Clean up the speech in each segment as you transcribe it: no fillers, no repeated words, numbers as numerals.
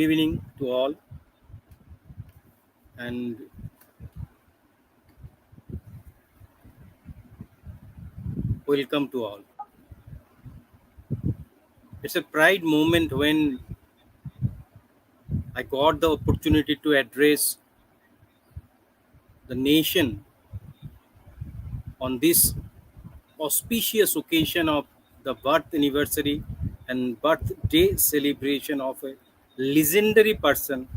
Good evening to all, and welcome to all. It's a pride moment when I got the opportunity to address the nation on this auspicious occasion of the birth anniversary and birthday celebration of a legendary person,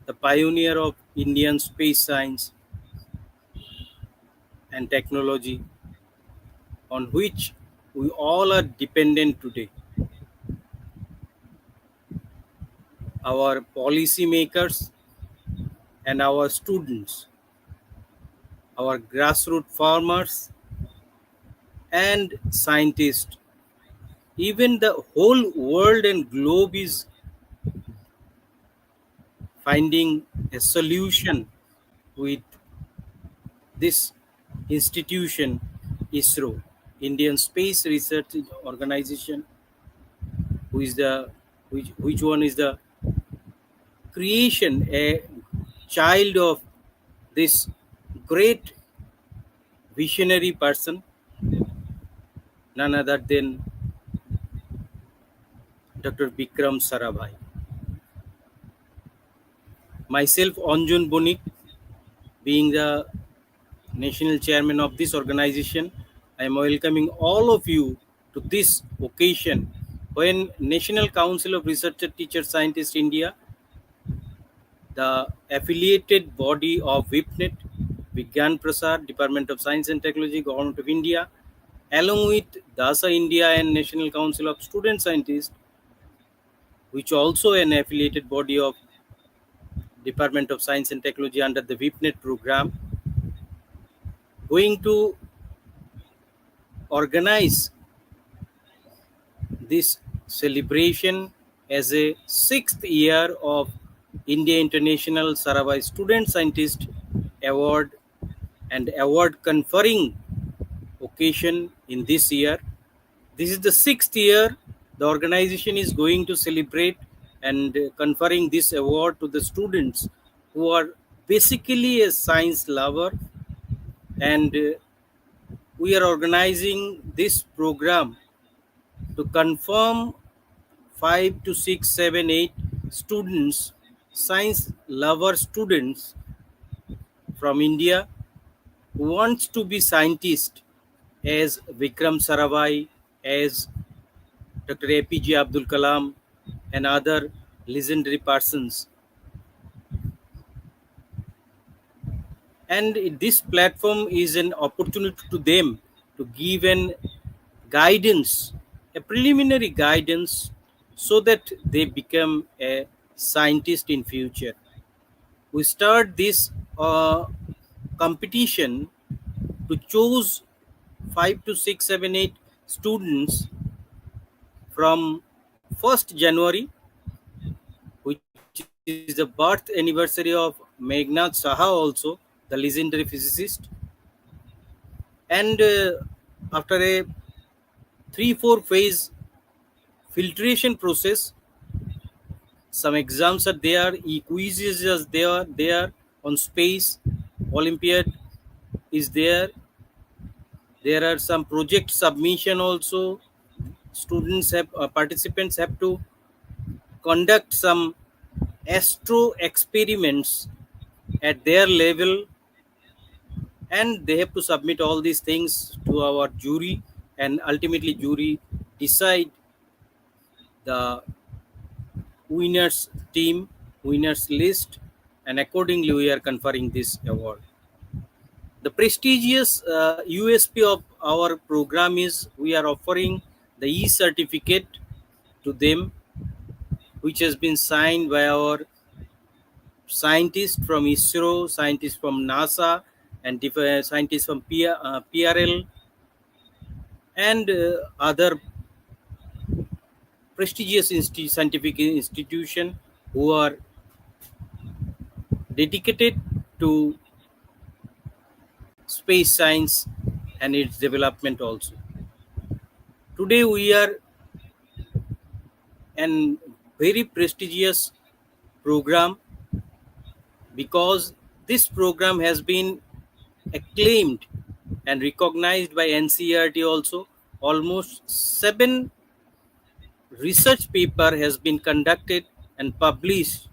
the pioneer of Indian space science and technology, on which we all are dependent today. Our policymakers and our students, our grassroots farmers and scientists, even the whole world and globe is finding a solution with this institution, ISRO, Indian Space Research Organization, who is the which one is the creation, a child of this great visionary person, none other than Dr. Vikram Sarabhai. Myself, Anjan Banik, being the national chairman of this organization, I am welcoming all of you to this occasion when National Council of Researcher Teacher Scientists India, the affiliated body of WIPNET, Vigyan Prasad, Department of Science and Technology, Government of India, along with DASA India and National Council of Student Scientists, which also an affiliated body of Department of Science and Technology under the WIPNET program, going to organize this celebration as a 6th year of India International Sarabhai Student Scientist Award and award conferring occasion in this year. This is the 6th year the organization is going to celebrate and conferring this award to the students who are basically a science lover, and we are organizing this program to confirm 5 to 6, 7, 8 students, science lover students from India who wants to be scientist as Vikram Sarabhai, as Dr. APJ Abdul Kalam and other legendary persons. And this platform is an opportunity to them to give an guidance, a preliminary guidance, so that they become a scientist in future. We start this competition to choose 5 to 6, 7, 8 students from 1st January, which is the birth anniversary of Meghnad Saha also, the legendary physicist. And after a 3-4 phase filtration process, some exams are there, quizzes are there on space, Olympiad is there. There are some project submission also. Students have participants have to conduct some astro experiments at their level, and they have to submit all these things to our jury, and ultimately jury decide the winners team, winners list, and accordingly we are conferring this award. The prestigious USP of our program is we are offering the e-certificate to them, which has been signed by our scientists from ISRO, scientists from NASA, and scientists from PRL, and other prestigious scientific institution who are dedicated to space science and its development also. Today we are an very prestigious program, because this program has been acclaimed and recognized by NCERT also. Almost 7 research paper has been conducted and published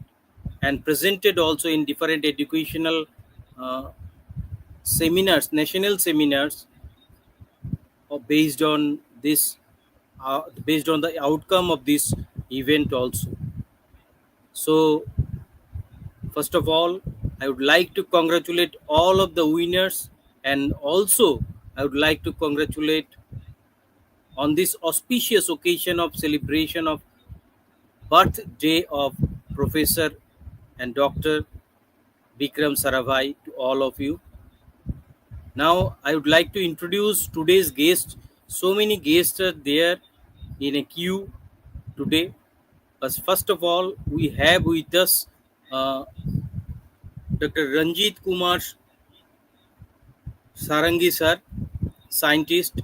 and presented also in different educational uh, seminars, national seminars, based on this, based on the outcome of this event also. So first of all, I would like to congratulate all of the winners, and also I would like to congratulate on this auspicious occasion of celebration of birthday of Professor and Dr. Bikram Sarabhai to all of you. Now I would like to introduce today's guest. So many guests are there in a queue today. But first of all, we have with us Dr. Ranjit Kumar Sarangi sir, scientist,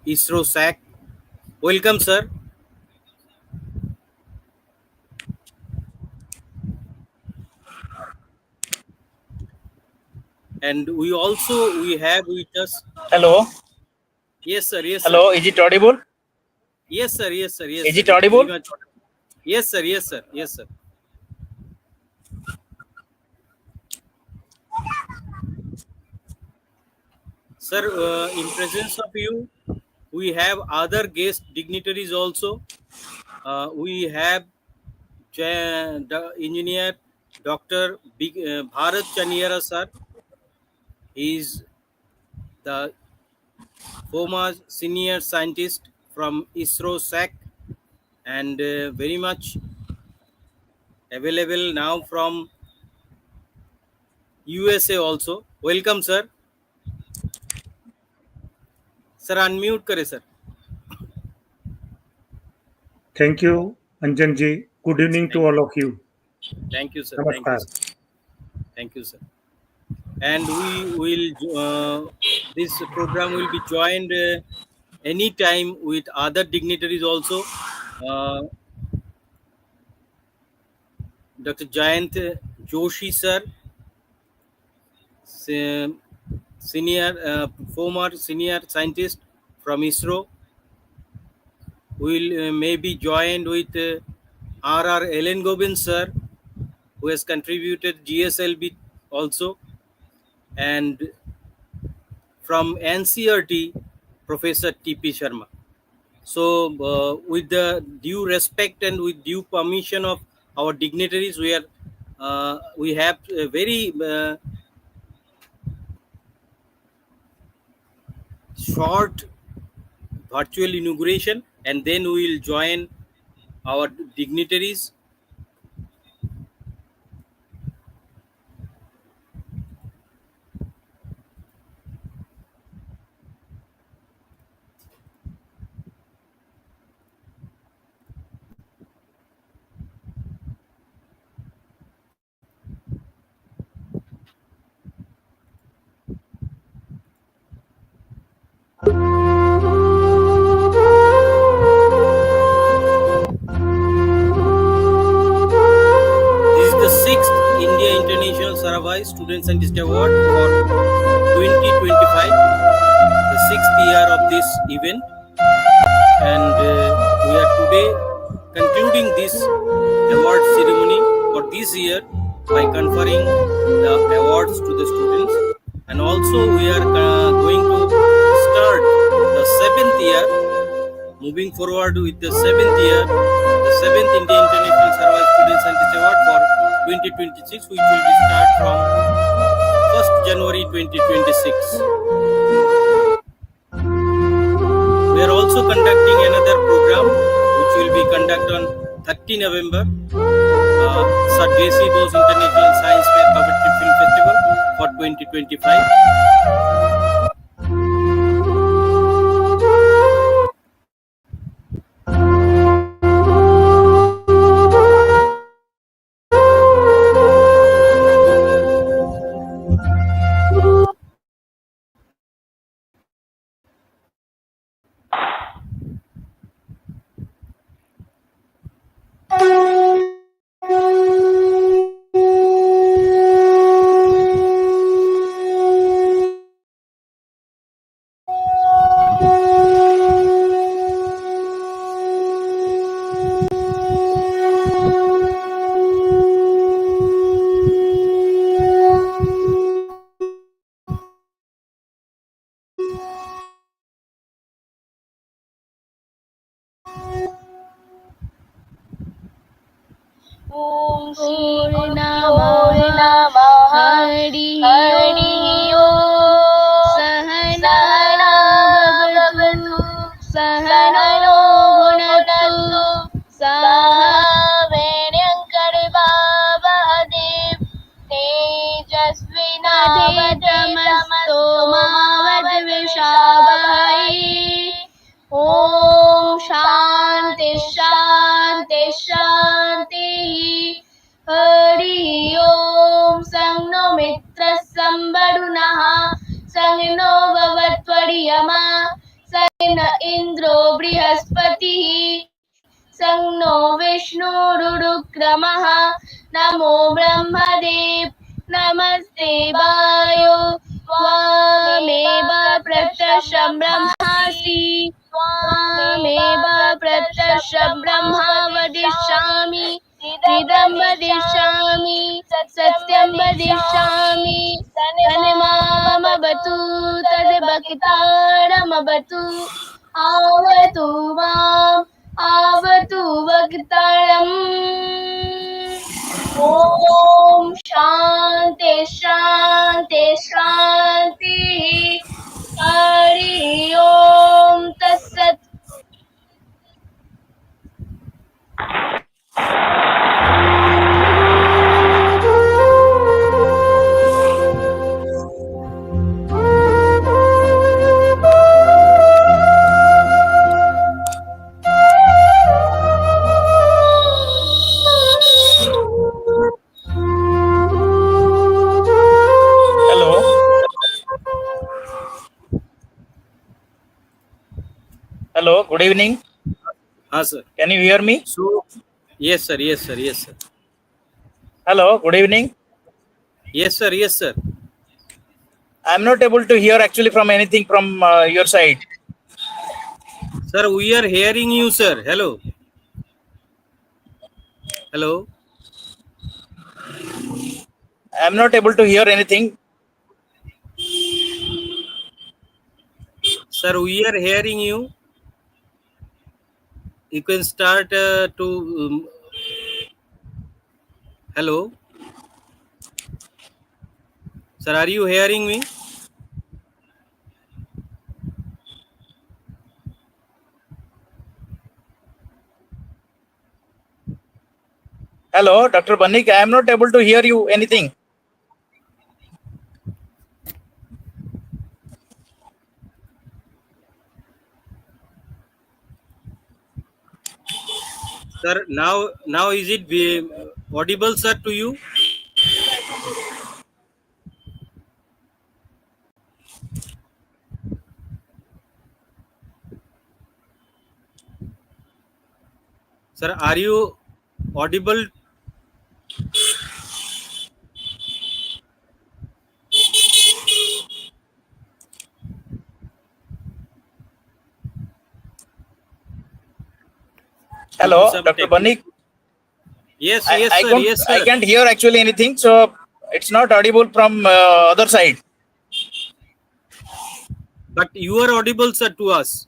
ISRO SAC. Welcome, sir. And we have with us. Hello. Yes, sir. Yes, sir. Hello. Is it audible? Yes, sir. Yes, sir. Yes, Is sir. it It's very audible? much. Yes, sir. Yes, sir. Yes, sir. Sir, in presence of you, we have other guest dignitaries also. We have the engineer Dr. Bharat Chaniera sir. He is the former senior scientist from ISRO SAC, and very much available now from USA also. Welcome, sir. Sir, unmute kare, sir. Thank you, Anjan ji. Good evening to Thank all of you. thank you, sir. Thank you, Namaskar. sir. Thank you, sir. And we will, this program will be joined anytime with other dignitaries also. Uh, Dr. Jayant Joshi, sir, se- senior, former senior scientist from ISRO, will may be joined with R. Ellen Gobind, sir, who has contributed GSLB also, and from NCRT, Professor T.P. Sharma. So, with the due respect and with due permission of our dignitaries, we have a very short virtual inauguration, and then we will join our dignitaries. This is the sixth India International Sarabhai Student Scientist Award for 2025, the sixth year of this event, and we are today concluding this award ceremony for this year by conferring the awards to the students, and also we are going to start the seventh year, moving forward with the seventh year, the seventh India International Survey Student Scientist Award for 2026, which will be start from 1st January 2026. We are also conducting another program which will be conducted on 30 November, Sir J.C. Bose International Science Fair Competitive Film Festival for 2025. नमः हरि ओम सहना भवतु सहनो भुनक्तु सह वीर्यङ्करवावहै तेजस्विनावधीतमस्तु मा विद्विषावहै ओम शांति शांति शांति हरि ओम संनो मित्रः संवरुणः संनो भवत्वर्यमा संन इंद्रो बृहस्पतिः संनो विष्णुरुक्रमः नमो ब्रह्मदेव नमस्ते वायो त्वामेव प्रत्यक्षं ब्रह्मासि त्वामेव प्रत्यक्षं ब्रह्म वदिष्यामि इदं वदिष्यामि सत्यं वदिष्यामि तन्मामवतु तद्भक्तारमवतु आवतु माम् आवतु भक्तारम् ओम शांति शांति शांति हरि ओम तत्सत् Hello, good evening. Sir. Can you hear me? So, yes, sir. Yes, sir. Yes, sir. Hello, good evening. Yes, sir. Yes, sir. I'm not able to hear actually from anything from your side. Sir, we are hearing you, sir. Hello. Hello. I'm not able to hear anything. Sir, we are hearing you. You can start to. Hello. Sir, are you hearing me? Hello, Dr. Banik, I am not able to hear you anything. Sir, now is it audible, sir, to you? Sir, are you audible? Hello, Dr. Banik. Yes, yes, sir. Yes, sir. I can't hear actually anything, so it's not audible from other side. But you are audible, sir, to us.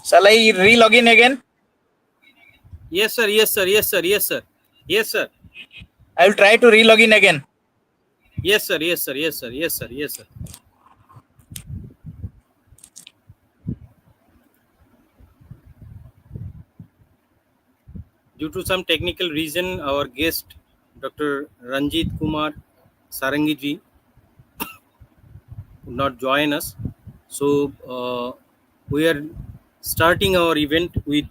Shall I re-log in again? Yes, sir. Yes, sir. Yes, sir. Yes, sir. Yes, sir. I will try to re-log in again. Yes, sir. Yes, sir. Yes, sir. Yes, sir. Yes, sir. Due to some technical reason, our guest, Dr. Ranjit Kumar Sarangiji, could not join us. So, we are starting our event with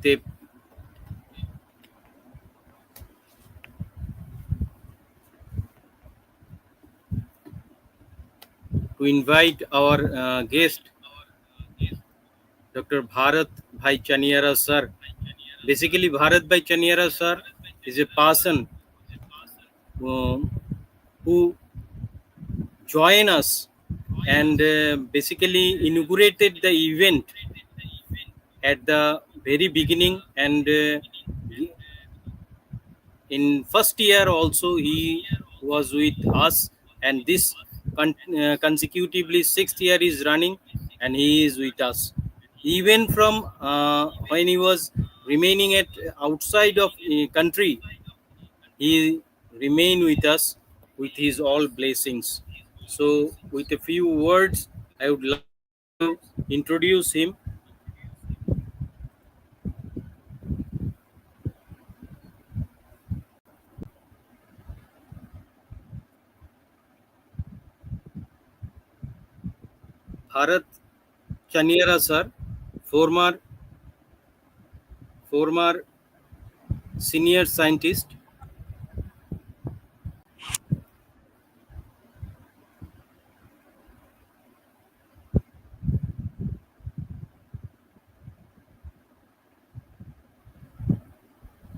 a to invite our guest, Dr. Bharat Bhai Chaniara sir. Basically, Bharat Bhai Chaniara sir is a person who joined us and basically inaugurated the event at the very beginning and in first year also he was with us, and this consecutively sixth year is running, and he is with us. Even from when he was remaining at outside of country, he remained with us with his all blessings. So with a few words, I would like to introduce him. Bharat Chaniera sir, former senior scientist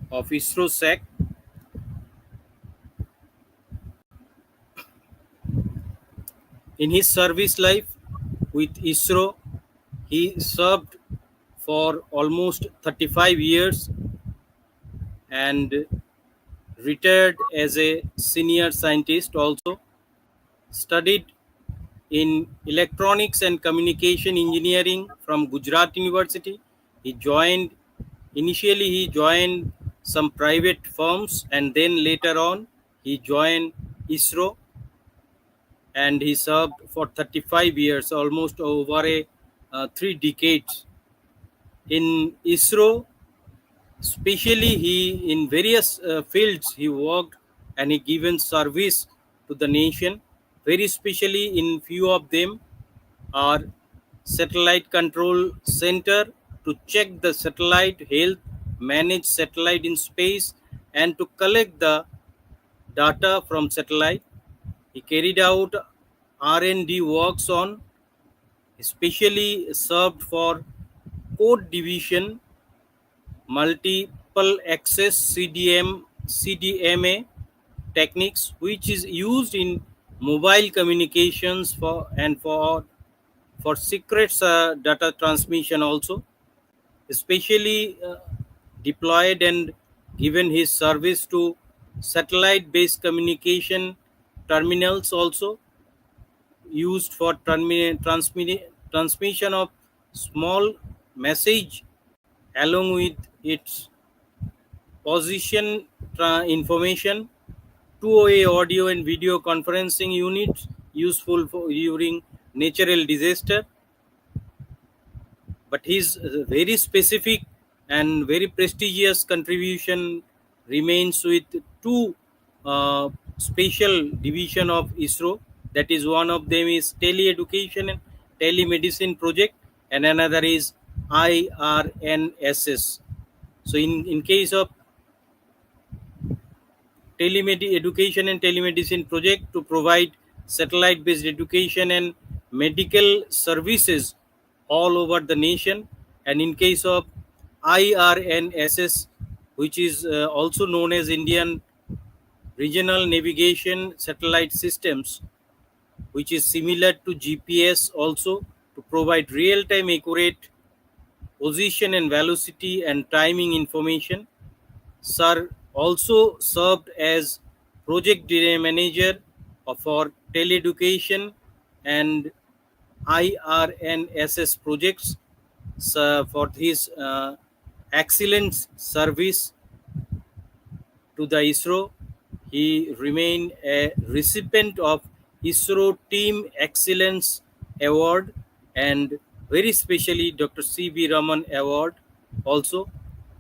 of ISRO SAC. In his service life with ISRO, he served for almost 35 years and retired as a senior scientist also. Studied in electronics and communication engineering from Gujarat University. He joined some private firms, and then later on he joined ISRO, and he served for 35 years, almost over a 3 decades in ISRO. Especially he in various fields he worked, and he given service to the nation. Very especially in few of them are satellite control center to check the satellite health, manage satellite in space, and to collect the data from satellite. He carried out R&D works on, especially served for code division, multiple access CDMA techniques, which is used in mobile communications for secrets data transmission also, especially deployed and given his service to satellite based communication terminals also, used for transmission of small message along with its position information, 2OA audio and video conferencing units useful for during natural disaster. But his very specific and very prestigious contribution remains with two special division of ISRO. That is, one of them is tele-education and telemedicine project, and another is IRNSS. So in case of education and telemedicine project, to provide satellite based education and medical services all over the nation, and in case of IRNSS, which is also known as Indian Regional Navigation Satellite Systems, which is similar to GPS also, to provide real time accurate position and velocity and timing information. Sir also served as project manager for teleeducation and IRNSS projects. For his excellent service to the ISRO, he remained a recipient of ISRO Team Excellence Award, and very specially Dr. C.V. Raman Award also.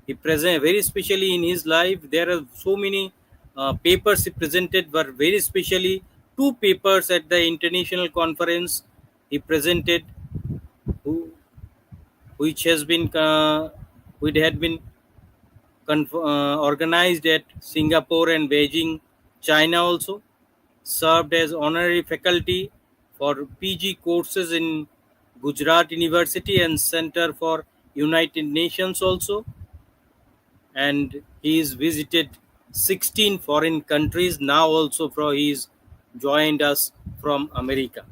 He present very specially in his life. There are so many papers he presented, but very specially two papers at the international conference he presented, who, which has been which had been organized at Singapore and Beijing, China also. Served as honorary faculty for PG courses in Gujarat University and Center for United Nations also. And he's visited 16 foreign countries now also. He's joined us from America,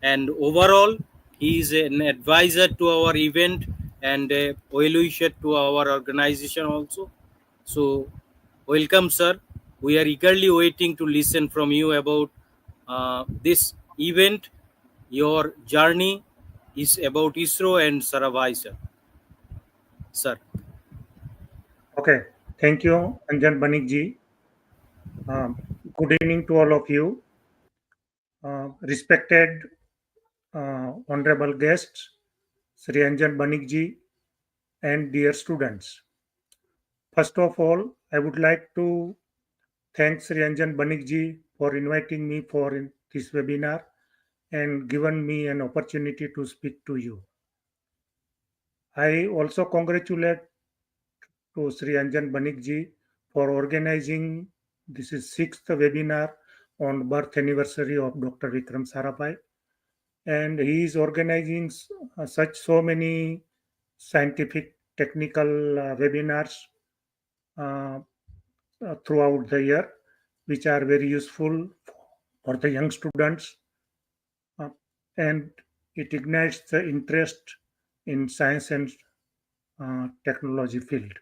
and overall he is an advisor to our event and a well wisher to our organization also. So Welcome, sir. We are eagerly waiting to listen from you about this event. Your journey is about ISRO and Sarabhai, sir. Sir. Okay, thank you, Anjan Banik ji. Good evening to all of you. Respected honorable guests, Sri Anjan Banik ji, and dear students. First of all, I would like to thank Sri Anjan Banik ji for inviting me for this webinar and given me an opportunity to speak to you. I also congratulate to Sri Anjan Banik ji for organizing this is sixth webinar on birth anniversary of Dr. Vikram Sarabhai, and he is organizing such so many scientific technical webinars uh, throughout the year, which are very useful for the young students, uh, and it ignites the interest in science and technology field.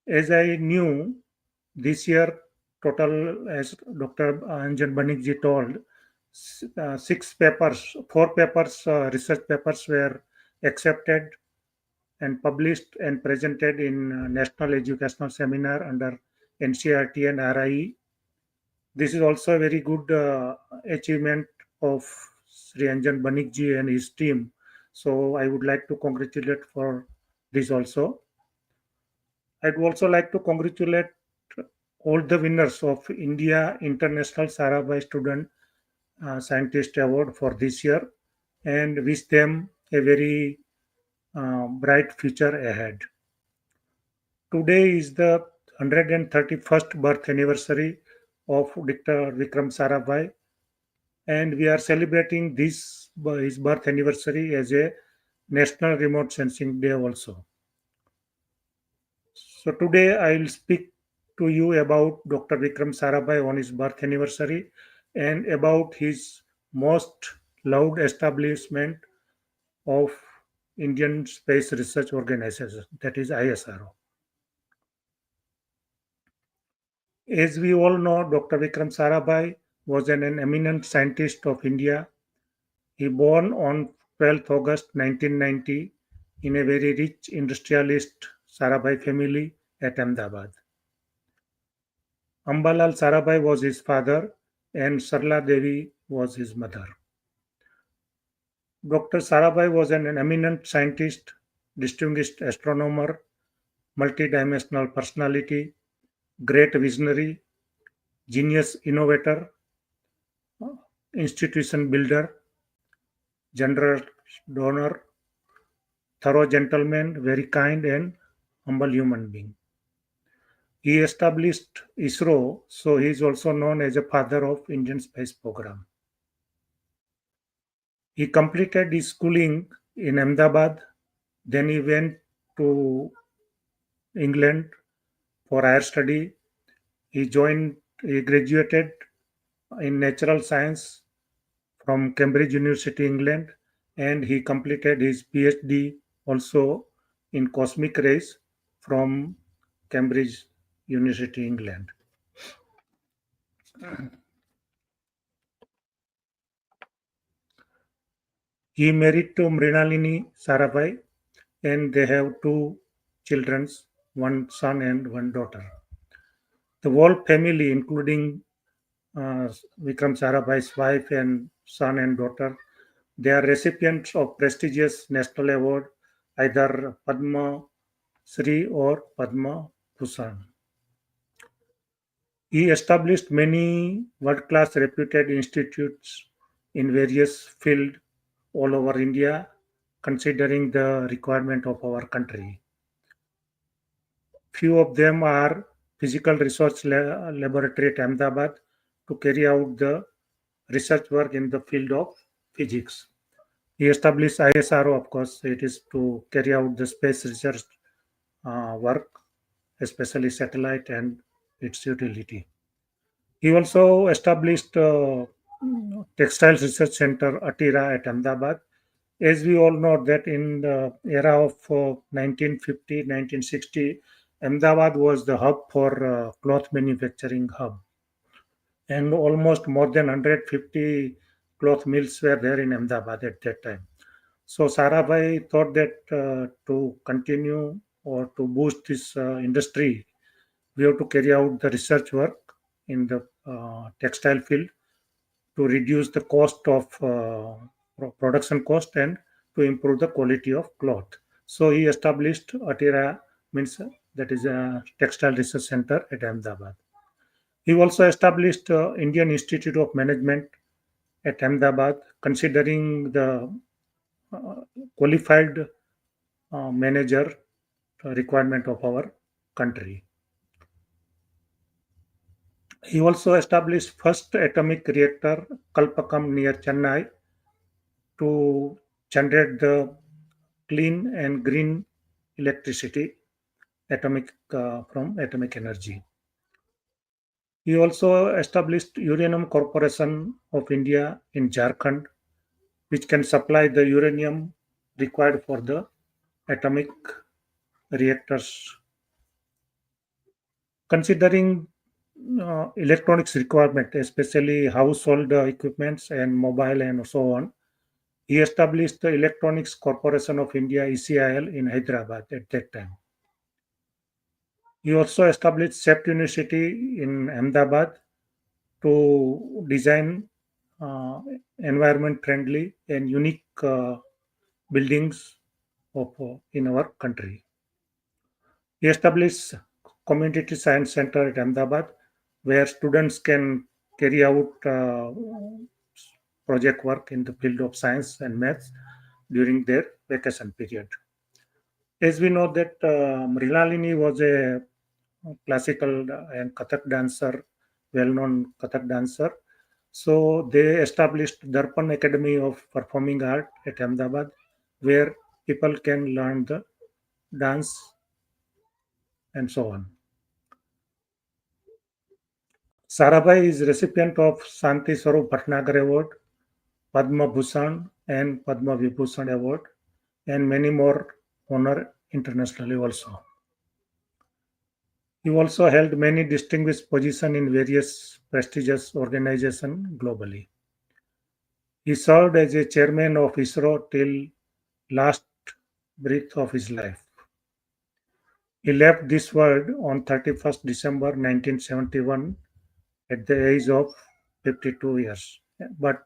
As I knew, this year total, as Dr. Anjan Banikji told, six papers, four papers, research papers were accepted and published and presented in National Educational Seminar under NCRT and RIE. This is also a very good achievement of Sri Anjan Banikji and his team. So I would like to congratulate for this also. I'd also like to congratulate all the winners of India International Sarabhai Student Scientist Award for this year and wish them a very bright future ahead. Today is the 131st birth anniversary of Dr. Vikram Sarabhai, and we are celebrating this his birth anniversary as a National Remote Sensing Day also. So today I will speak to you about Dr. Vikram Sarabhai on his birth anniversary and about his most loved establishment of Indian Space Research Organization, that is ISRO. As we all know, Dr. Vikram Sarabhai was an eminent scientist of India. He born on 12th August 1990 in a very rich industrialist Sarabhai family at Ahmedabad. Ambalal Sarabhai was his father and Sarla Devi was his mother. Dr. Sarabhai was an eminent scientist, distinguished astronomer, multidimensional personality, great visionary, genius innovator, institution builder, generous donor, thorough gentleman, very kind and humble human being. He established ISRO, so he is also known as a father of Indian space program. He completed his schooling in Ahmedabad, then he went to England for higher study. He graduated in natural science from Cambridge University, England, and he completed his PhD also in cosmic rays from Cambridge University, England. He married to Mrinalini Sarabhai and they have two children, one son and one daughter. The whole family, including Vikram Sarabhai's wife and son and daughter, they are recipients of prestigious national award, either Padma Shri or Padma Bhushan. He established many world-class reputed institutes in various fields all over India, considering the requirement of our country. Few of them are Physical Research Laboratory at Ahmedabad to carry out the research work in the field of physics. He established ISRO, of course, it is to carry out the space research work, especially satellite and its utility. He also established Textiles Research Center, Atira at Ahmedabad. As we all know that in the era of 1950, 1960, Ahmedabad was the hub for cloth manufacturing hub, and almost more than 150 cloth mills were there in Ahmedabad at that time. So Sarabhai thought that to continue or to boost this industry, we have to carry out the research work in the textile field to reduce the cost of production cost and to improve the quality of cloth. So he established Atira, means that is a textile research center at Ahmedabad. He also established Indian Institute of Management at Ahmedabad, considering the uh, qualified manager requirement of our country. He also established first atomic reactor Kalpakam near Chennai to generate the clean and green electricity atomic from atomic energy. He also established Uranium Corporation of India in Jharkhand, which can supply the uranium required for the atomic reactors. Considering electronics requirement, especially household equipments and mobile and so on, he established the Electronics Corporation of India (ECIL) in Hyderabad at that time. He also established SEPT University in Ahmedabad to design uh, environment-friendly and unique buildings of, in our country. He established Community Science Center at Ahmedabad, where students can carry out project work in the field of science and maths during their vacation period. As we know that Mrinalini was a classical and Kathak dancer, well-known Kathak dancer. So they established Darpan Academy of Performing Art at Ahmedabad, where people can learn the dance and so on. Sarabhai is recipient of Shanti Swarup Bhatnagar Award, Padma Bhushan and Padma Vibhushan Award, and many more honor internationally also. He also held many distinguished positions in various prestigious organizations globally. He served as a chairman of ISRO till last breath of his life. He left this world on 31st December 1971 at the age of 52 years. But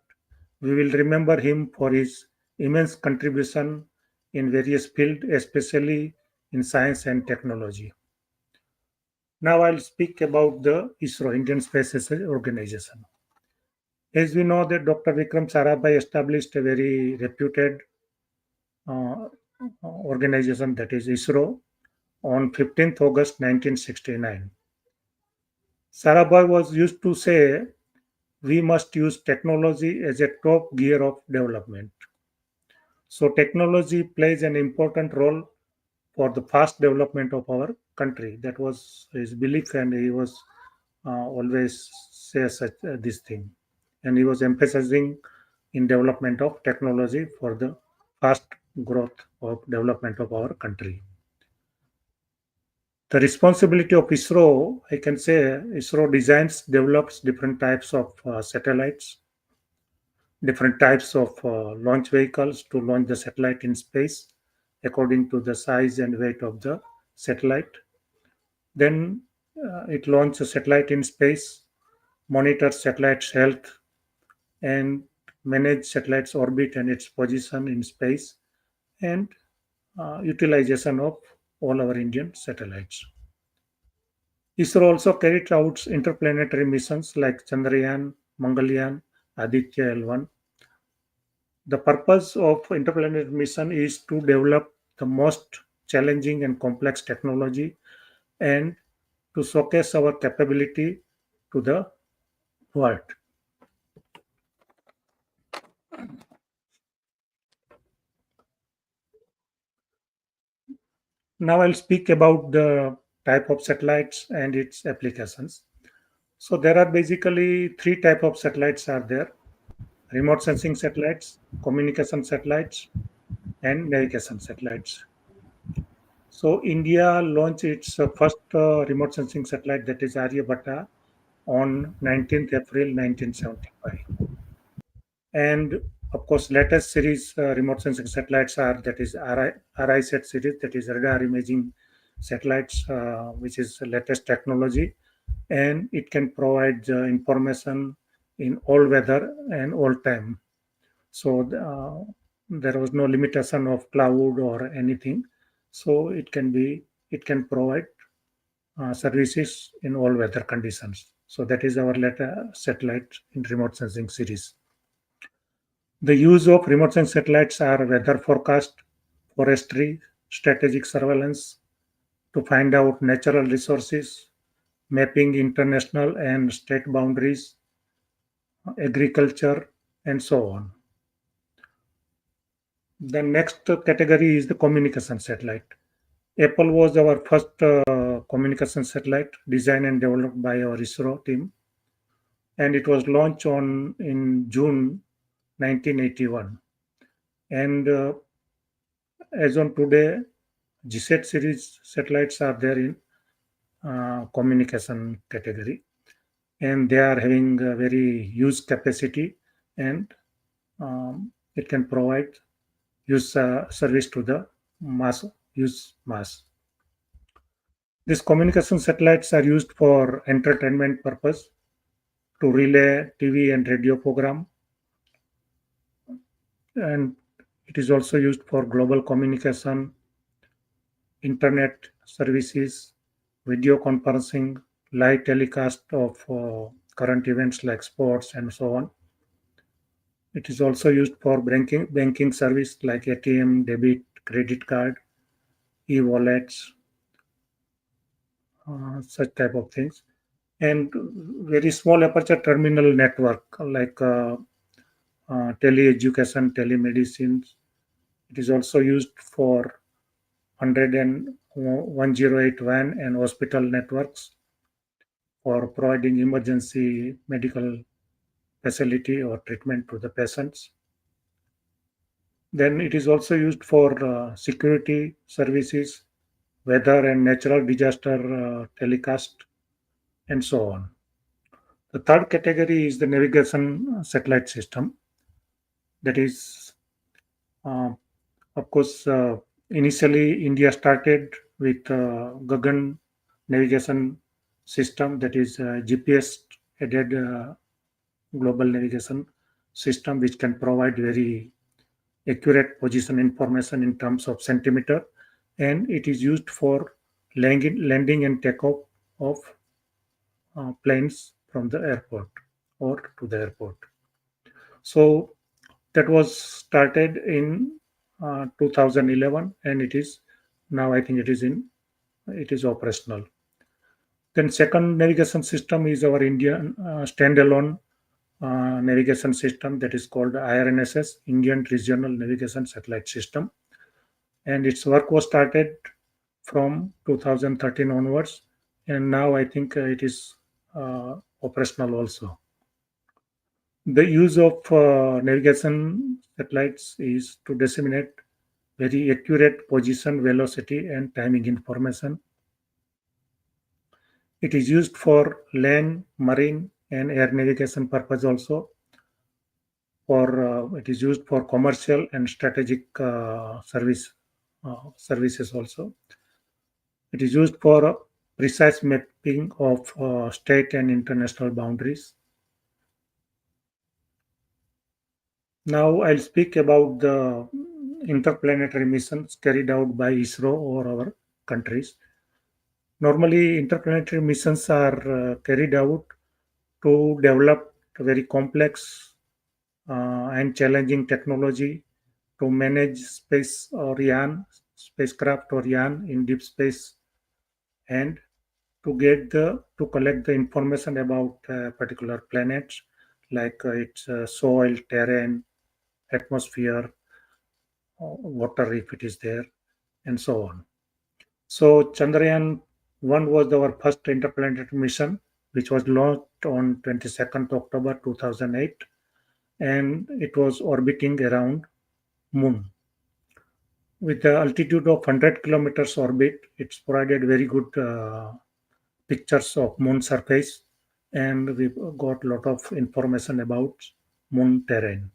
we will remember him for his immense contribution in various fields, especially in science and technology. Now I'll speak about the ISRO, Indian Space Research Organization. As we know that Dr. Vikram Sarabhai established a very reputed uh, organization, that is ISRO, on 15th August 1969. Sarabhai was used to say, we must use technology as a top gear of development. So technology plays an important role for the fast development of our country. That was his belief, and he was always say such this thing, and he was emphasizing in development of technology for the fast growth of development of our country. The responsibility of ISRO, I can say, ISRO designs, develops different types of satellites, different types of launch vehicles to launch the satellite in space according to the size and weight of the satellite. Then it launches a satellite in space, monitors satellite's health, and manage satellite's orbit and its position in space, and utilization of all our Indian satellites. ISRO also carried out interplanetary missions like Chandrayaan, Mangalyaan, Aditya L1. The purpose of interplanetary mission is to develop the most challenging and complex technology and to showcase our capability to the world. Now I'll speak about the type of satellites and its applications. So there are basically three type of satellites are there: remote sensing satellites, communication satellites, and navigation satellites. So India launched its first remote sensing satellite, that is Aryabhatta, on 19th April 1975. And of course, latest series remote sensing satellites are, that is RISAT series, that is radar imaging satellites, which is the latest technology, and it can provide information in all weather and all time. So there was no limitation of cloud or anything. So it can provide services in all weather conditions. So that is our later satellite in remote sensing series. The use of remote sensing satellites are weather forecast, forestry, strategic surveillance to find out natural resources, mapping international and state boundaries, agriculture, and so on. The next category is the communication satellite. Apple was our first communication satellite designed and developed by our ISRO team, and it was launched in June 1981. And as on today, GSAT series satellites are there in communication category, and they are having a very huge capacity, and it can provide use service to the mass. These communication satellites are used for entertainment purpose to relay TV and radio program, and it is also used for global communication, internet services, video conferencing, live telecast of current events like sports and so on. It is also used for banking service like ATM, debit, credit card, e-wallets, such type of things. And very small aperture terminal network like tele-education, telemedicine. It is also used for 108 WAN and hospital networks for providing emergency medical facility or treatment to the patients. Then it is also used for security services, weather and natural disaster telecast, and so on. The third category is the navigation satellite system. That is, of course, initially India started with Gagan navigation system, that is GPS aided global navigation system, which can provide very accurate position information in terms of centimeter, and it is used for landing and takeoff of planes from the airport or to the airport. So that was started in 2011, and it is now, I think it is operational. Then second navigation system is our Indian standalone navigation system, that is called IRNSS, Indian Regional Navigation Satellite System, and its work was started from 2013 onwards, and now I think it is operational also. The use of navigation satellites is to disseminate very accurate position, velocity, and timing information. It is used for land, marine, and air navigation purpose also. It is used for commercial and strategic services also. It is used for precise mapping of state and international boundaries. Now I'll speak about the interplanetary missions carried out by ISRO or our countries. Normally, interplanetary missions are carried out to develop very complex and challenging technology to manage spacecraft or YAN in deep space, and to collect the information about particular planets, like its soil, terrain, atmosphere, water if it is there, and so on. So Chandrayaan 1 was our first interplanetary mission, which was launched on 22nd October 2008, and it was orbiting around Moon. with the altitude of 100 kilometers orbit, it's provided very good pictures of moon surface, and we got a lot of information about moon terrain.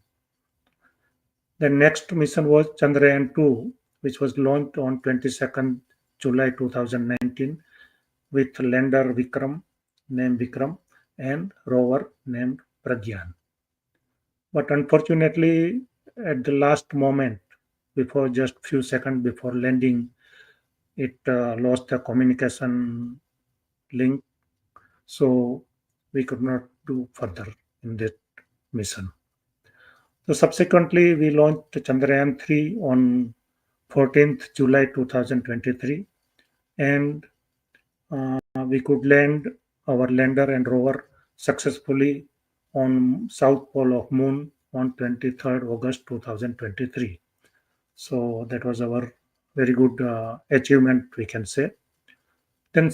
The next mission was Chandrayaan 2, which was launched on 22nd July 2019 with lander named Vikram and rover named Pragyan. But unfortunately, at the last moment, before just few seconds before landing, it lost the communication link, so we could not do further in that mission. So subsequently, we launched Chandrayaan 3 on 14th July 2023, and we could land our lander and rover successfully on south pole of moon on 23rd August 2023. So that was our very good achievement, we can say. Then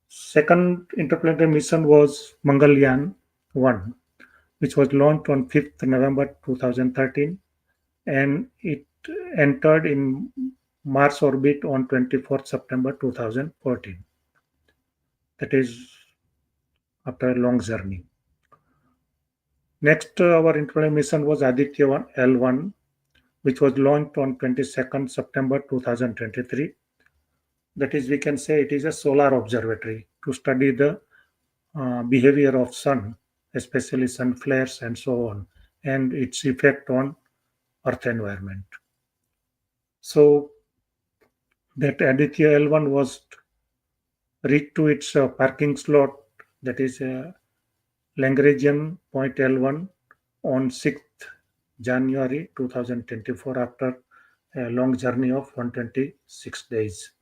second interplanetary mission was Mangalyaan 1, which was launched on 5th November 2013, and it entered in Mars orbit on 24th September 2014. That is after a long journey. Next, our interplanetary mission was Aditya L1, which was launched on 22nd September 2023. That is, we can say it is a solar observatory to study the behavior of sun, especially sun flares and so on, and its effect on Earth environment. So that Aditya L1 was reached to its parking slot, that is Lagrangian point L1 on 6th January 2024 after a long journey of 126 days.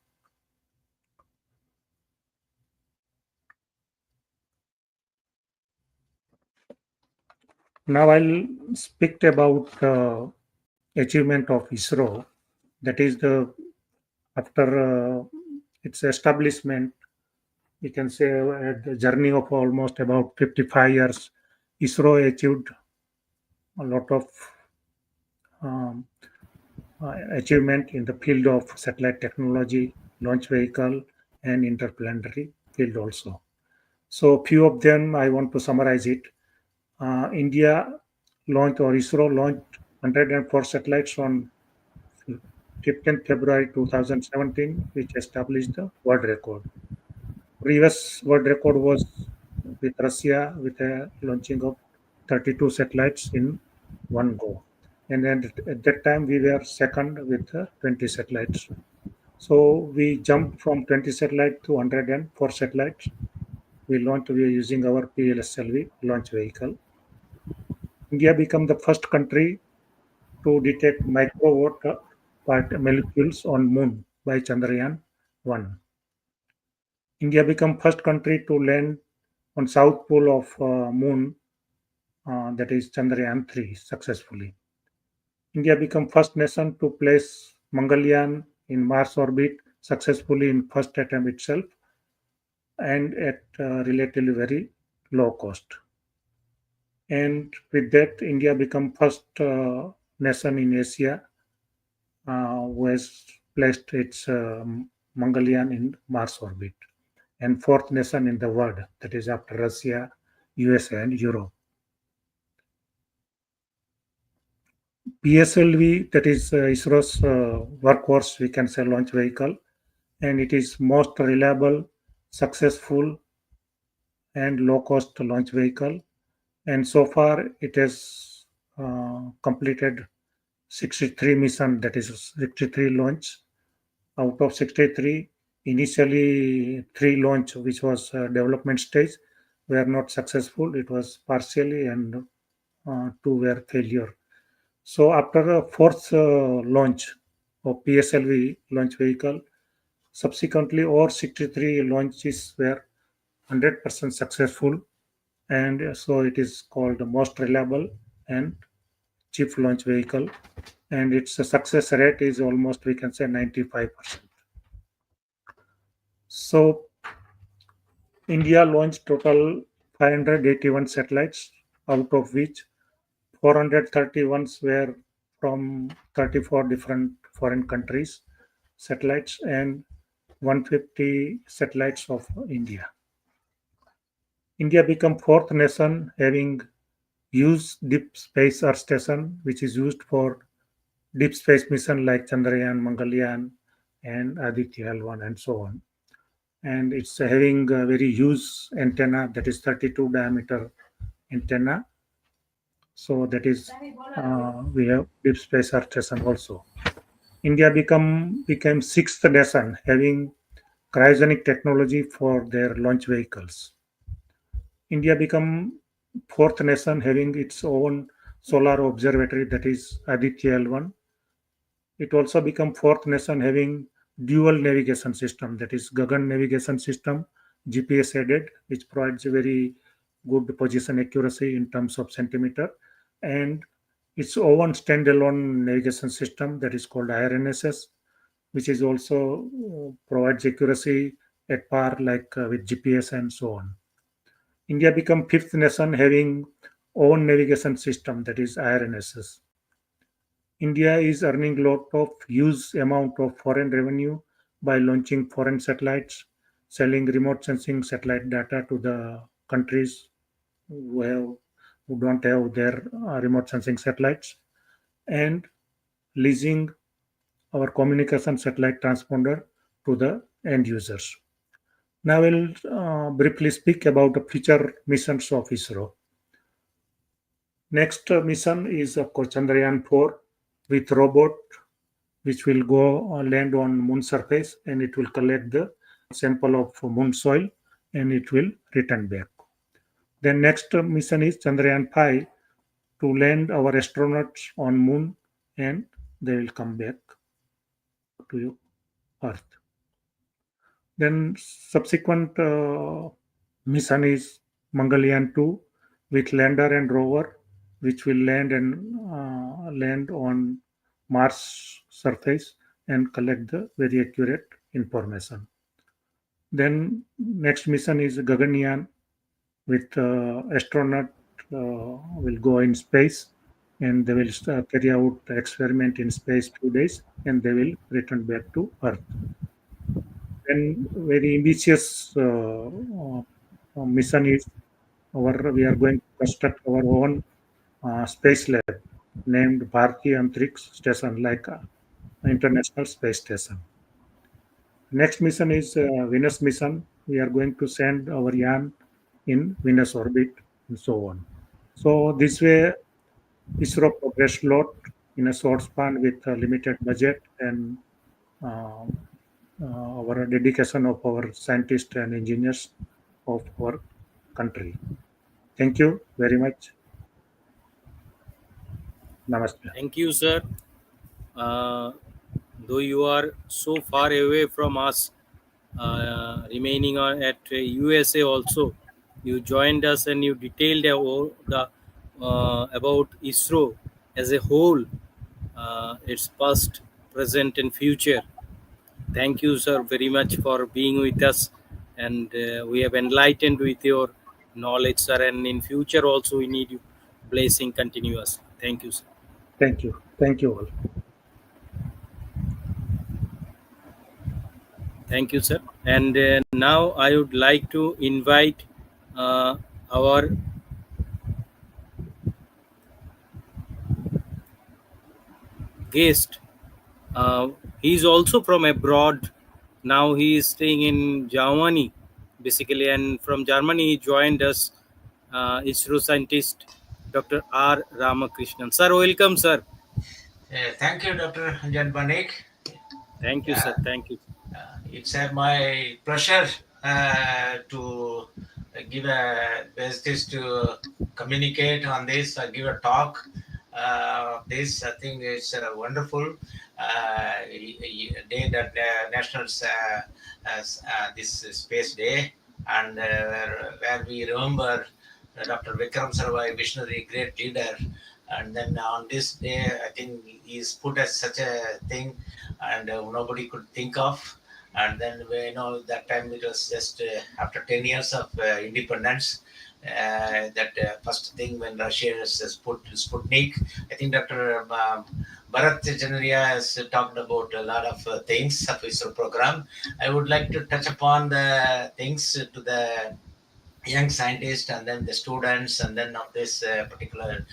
Now I'll speak about achievement of ISRO. That is after its establishment, we can say the journey of almost about 55 years, ISRO achieved a lot of achievement in the field of satellite technology, launch vehicle, and interplanetary field also. So few of them I want to summarize it. India launched, or ISRO launched 104 satellites on 15th February 2017, which established the world record. Previous world record was with Russia with a launching of 32 satellites in one go. And then at that time we were second with 20 satellites. So we jumped from 20 satellites to 104 satellites. We are using our PLSLV launch vehicle. India became the first country to detect microwatt molecules on moon by Chandrayaan 1. India became first country to land on south pole of moon, that is Chandrayaan 3, successfully. India became first nation to place Mangalyaan in Mars orbit successfully in first attempt itself, and at relatively very low cost. And with that, India became first nation in Asia who has placed its Mangalyaan in Mars orbit, and fourth nation in the world, that is after Russia, USA, and Europe. PSLV, that is ISRO's workhorse, we can say, launch vehicle, and it is most reliable, successful, and low-cost launch vehicle. And so far, it has completed 63 mission, that is 63 launch. Out of 63, initially 3 launch, which was development stage, were not successful. It was partially, and 2 were failure. So after a fourth launch of PSLV launch vehicle, subsequently all 63 launches were 100% successful, and so it is called the most reliable and cheap launch vehicle, and its success rate is almost, we can say, 95%. So India launched total 581 satellites, out of which 431 were from 34 different foreign countries satellites and 150 satellites of India. India became fourth nation having used deep space earth station, which is used for deep space mission like Chandrayaan, Mangalyaan, and Aditya L1 and so on. And it's having a very huge antenna, that is 32 diameter antenna. So that is we have deep space earth station also. India became sixth nation having cryogenic technology for their launch vehicles. India became fourth nation having its own solar observatory, that is Aditya L1. It also became fourth nation having dual navigation system, that is Gagan navigation system, GPS aided, which provides a very good position accuracy in terms of centimeter, and its own standalone navigation system that is called IRNSS, which is also provides accuracy at par like with GPS and so on. India became fifth nation having own navigation system, that is IRNSS. India is earning lot of huge amount of foreign revenue by launching foreign satellites, selling remote sensing satellite data to the countries who don't have their remote sensing satellites, and leasing our communication satellite transponder to the end users. Now we'll briefly speak about the future missions of ISRO. Next mission is of course Chandrayaan 4 with robot, which will go land on moon surface, and it will collect the sample of moon soil and it will return back. Then next mission is Chandrayaan 5 to land our astronauts on moon, and they will come back to Earth. Then subsequent mission is Mangalyaan 2 with lander and rover, which will land on Mars surface and collect the very accurate information. Then next mission is Gaganyaan with astronaut will go in space, and they will carry out experiment in space 2 days, and they will return back to Earth. Then very ambitious mission is we are going to construct our own space lab named Bharti Antriksh Station, like International Space Station. Next mission is Venus mission. We are going to send our yarn in Venus orbit and so on. So this way, ISRO progressed a lot in a short span with a limited budget and our dedication of our scientists and engineers of our country. Thank you very much. Namaste. Thank you, sir. Though you are so far away from us, remaining at USA also, you joined us and you detailed about ISRO as a whole, its past, present, and future. Thank you, sir, very much for being with us, and we have enlightened with your knowledge, sir. And in future also, we need you blessing continuous. Thank you, sir. Thank you. Thank you all. Thank you, sir. And now I would like to invite our guest. He is also from abroad. Now he is staying in Germany, basically, and from Germany he joined us, ISRO scientist Dr. R. Ramakrishnan. Sir, welcome, sir. Thank you, Dr. Anjan Banik. Thank you, sir. Thank you. It's my pleasure to give a basis to communicate on this, give a talk. This I think is wonderful day that National this Space Day, and where we remember Dr. Vikram Sarabhai, visionary, great leader. And then on this day, I think he's put as such a thing, and nobody could think of. And then we know that time it was just after 10 years of independence, that first thing when Russia's Sputnik. I think Dr. Bharat Janaria has talked about a lot of things of ISRO program. I would like to touch upon the things to the young scientists and then the students and then of this particular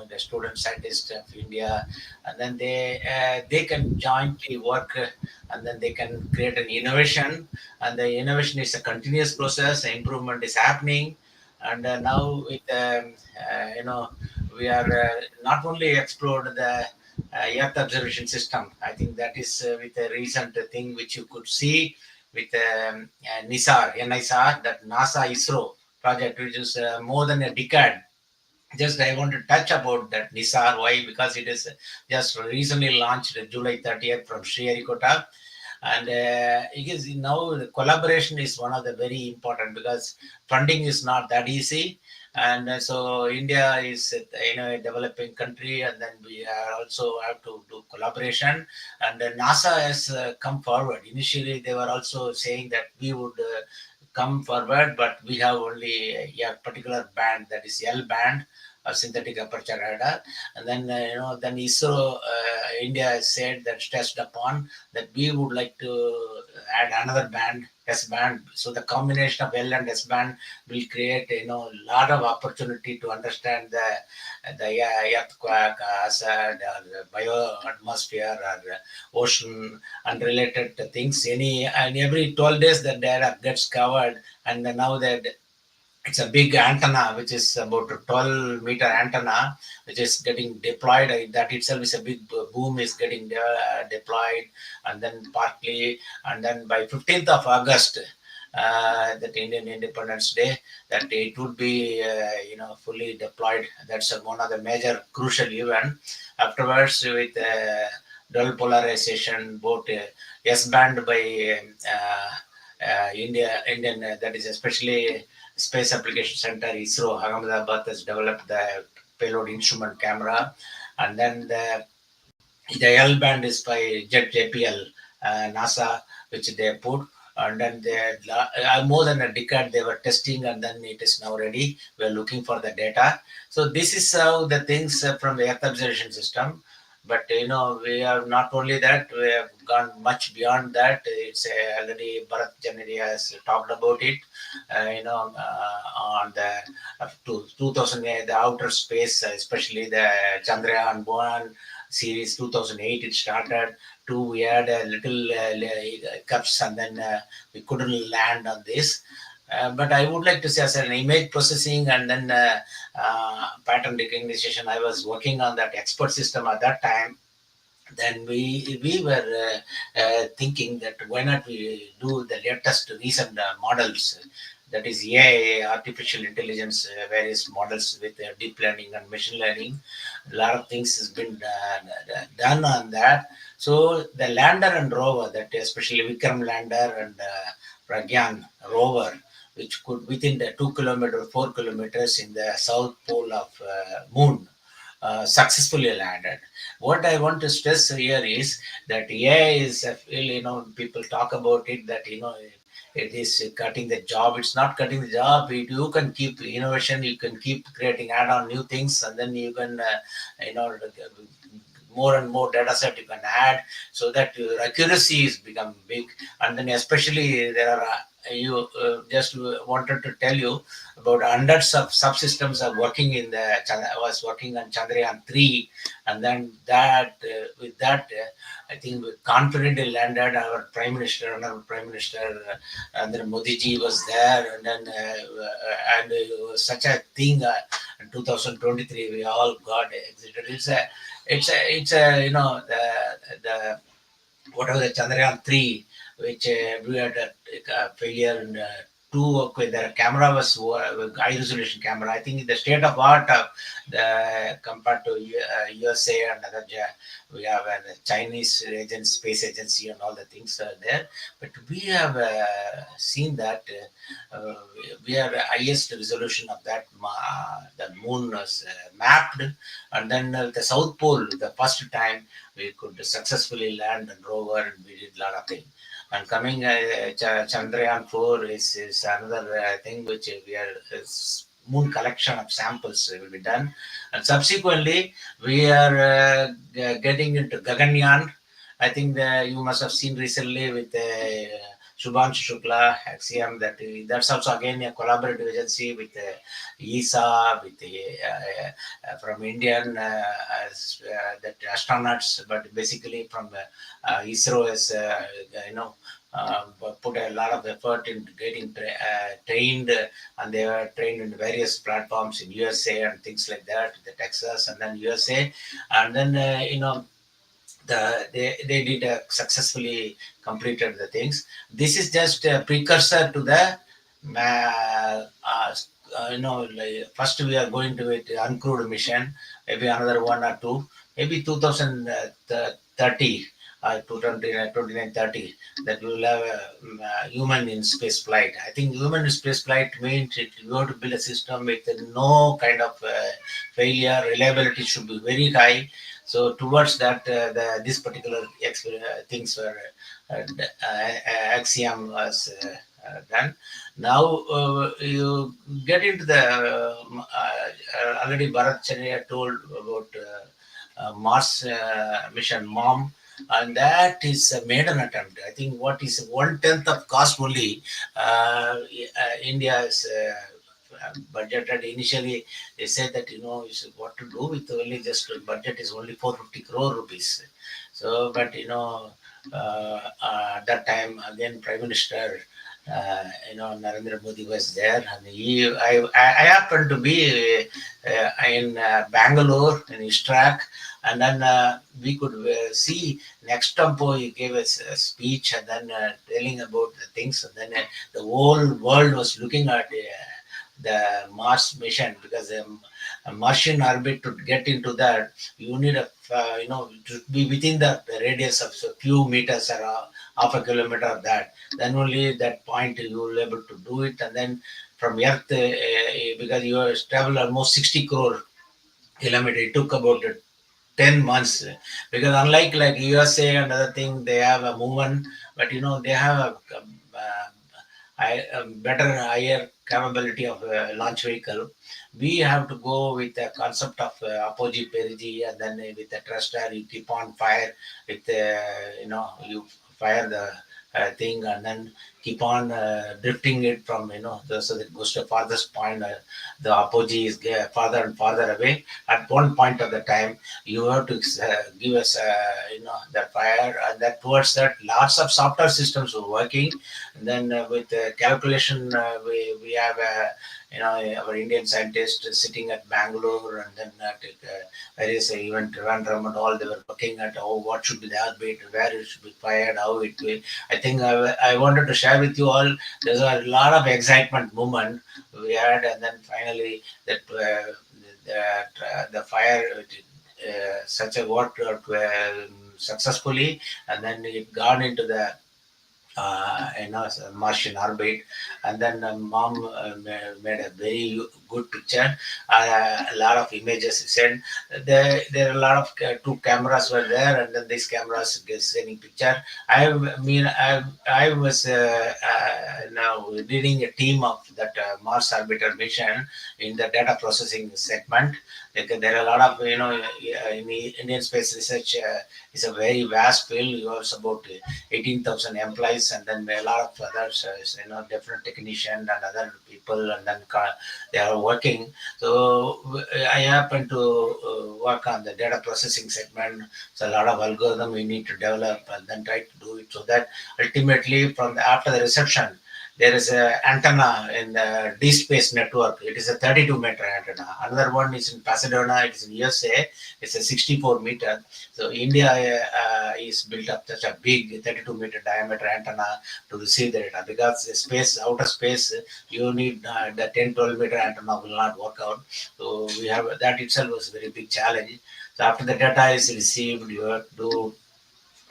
the student scientists of India, and then they can jointly work and then they can create an innovation, and the innovation is a continuous process, improvement is happening. And now with we are not only explored the earth observation system. I think that is with a recent thing which you could see with NISAR, that NASA ISRO project, which is more than a decade. Just I want to touch about that NISAR. Why? Because it is just recently launched July 30th from Sriharikota. And because now the collaboration is one of the very important, because funding is not that easy. And so India is a developing country, and then we are also have to do collaboration. And NASA has come forward. Initially, they were also saying that we would come forward, but we have only a particular band, that is L band, synthetic aperture radar. And then then ISRO India has said that stressed upon that we would like to add another band, S band. So the combination of L and S band will create a lot of opportunity to understand the earthquake, hazard, or bio atmosphere, or ocean unrelated things. And every 12 days the data gets covered, and then now that it's a big antenna, which is about a 12-meter antenna, which is getting deployed. That itself is a big boom is getting deployed, and then partly, and then by 15th of August, that Indian Independence Day, that it would be fully deployed. That's one of the major crucial event. Afterwards, with dual polarization, both S band by Indian, that is especially Space Application Center, ISRO, Ahmedabad, has developed the payload instrument camera. And then the L band is by Jet JPL, NASA, which they put. And then more than a decade they were testing, and then it is now ready. We're looking for the data. So this is how the things from the Earth observation system. But we have not only that, we have gone much beyond that. It's already Bharat Janaria has talked about it. On the 2008, the outer space, especially the Chandrayaan 1 series, 2008 it started. Two, we had a little hiccups, and then we couldn't land on this. But I would like to say, as an image processing and then pattern recognition, I was working on that expert system at that time. Then we were thinking that why not we do the latest recent models, that is AI, artificial intelligence, various models with deep learning and machine learning. A lot of things has been done on that. So the lander and rover, that especially Vikram lander and Pragyan rover, which could within the 2 kilometer, 4 kilometers in the south pole of moon, successfully landed. What I want to stress here is that AI is, people talk about it, that it is cutting the job. It's not cutting the job. You can keep innovation. You can keep creating add-on new things, and then you can, more and more data set you can add, so that your accuracy is become big. And then especially there are you just wanted to tell you about hundreds of subsystems are working in the I was working on Chandrayaan 3, and then that with that I think we confidently landed. Our Prime Minister and our Prime Minister and then Modi ji was there, and then and it was such a thing. In 2023 we all got exited. It's a the whatever the Chandrayaan 3, which we had a failure, and two, okay, the camera was high resolution camera. I think the state of art of the compared to USA and other, we have a Chinese space agency and all the things are there. But we have seen that we have the highest resolution of that. The moon was mapped, and then the South Pole, the first time we could successfully land and rover, and we did a lot of things. And coming Chandrayaan 4 is another thing which we are moon collection of samples will be done. And subsequently, we are getting into Gaganyaan. I think you must have seen recently with Shubhanshu Shukla, Axiom, that's also again a collaborative agency with ESA, with from Indian that astronauts, but basically from ISRO has uh, put a lot of effort in getting trained, and they were trained in various platforms in USA and things like that, the Texas and then USA, and then they did successfully completed the things. This is just a precursor to the like first we are going to it uncrewed mission, maybe another one or two, maybe 2030 2930, that we will have a human in space flight. I think human in space flight means you have to build a system with no kind of failure. Reliability should be very high. So towards that, this particular things were axiom was done. Now you get into the already Bharat Chania told about Mars mission MOM, and that is a maiden attempt. I think what is 1/10 of cost only. India is budgeted initially. They said that what to do with only just budget is only 450 crore rupees. So, but that time again Prime Minister Narendra Modi was there, and I happened to be in Bangalore in his track, and then we could see next tempo. He gave us a speech, and then telling about the things, and then the whole world was looking at the Mars mission, because a Martian orbit, to get into that, you need to be within the radius of a few meters or half a kilometer of that. Then only that point you will be able to do it. And then from Earth, because you have traveled almost 60 crore kilometer, it took about 10 months, because unlike like USA and other thing, they have a movement, but they have a better, higher capability of launch vehicle. We have to go with the concept of apogee perigee, and then with the thruster you keep on fire with you fire the thing, and then keep on drifting it from so that it goes to the farthest point. The apogee is farther and farther away. At one point of the time, you have to give us the fire, and that towards that lots of software systems were working. And then with calculation, we have our Indian scientists sitting at Bangalore, and then various even Trivandrum and all, they were looking at what should be the orbit, where it should be fired, how it will. I think I wanted to share with you all. There's a lot of excitement moment we had, and then finally that the fire such a worked out successfully, and then it gone into the Martian orbit, and then mom made a very good picture, a lot of images sent. There are a lot of two cameras were there, and then these cameras get sending picture. I was now leading a team of that Mars orbiter mission in the data processing segment. There are a lot of in Indian space research is a very vast field. You have about 18,000 employees, and then a lot of others, different technicians and other people, and then they are working. So I happen to work on the data processing segment. So a lot of algorithm we need to develop, and then try to do it so that ultimately after the reception, there is an antenna in the D space network. It is a 32-meter antenna. Another one is in Pasadena. It is in USA. It's a 64-meter. So India is built up such a big 32-meter diameter antenna to receive the data, because the space, outer space, you need the 10-12-meter antenna will not work out. So we have that itself was a very big challenge. So after the data is received, you have to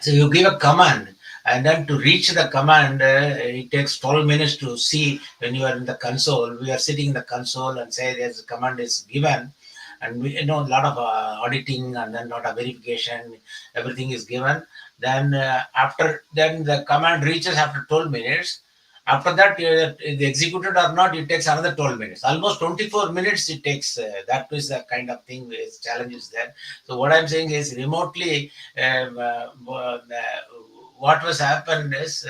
so you give a command, and then to reach the command, it takes 12 minutes to see when you are in the console. We are sitting in the console and say there's a command is given, and we, a lot of auditing and then lot of verification, everything is given. Then after then the command reaches after 12 minutes. After that, the executed or not, it takes another 12 minutes. Almost 24 minutes it takes. That is the kind of thing, challenge is there. So what I'm saying is remotely, what was happened is,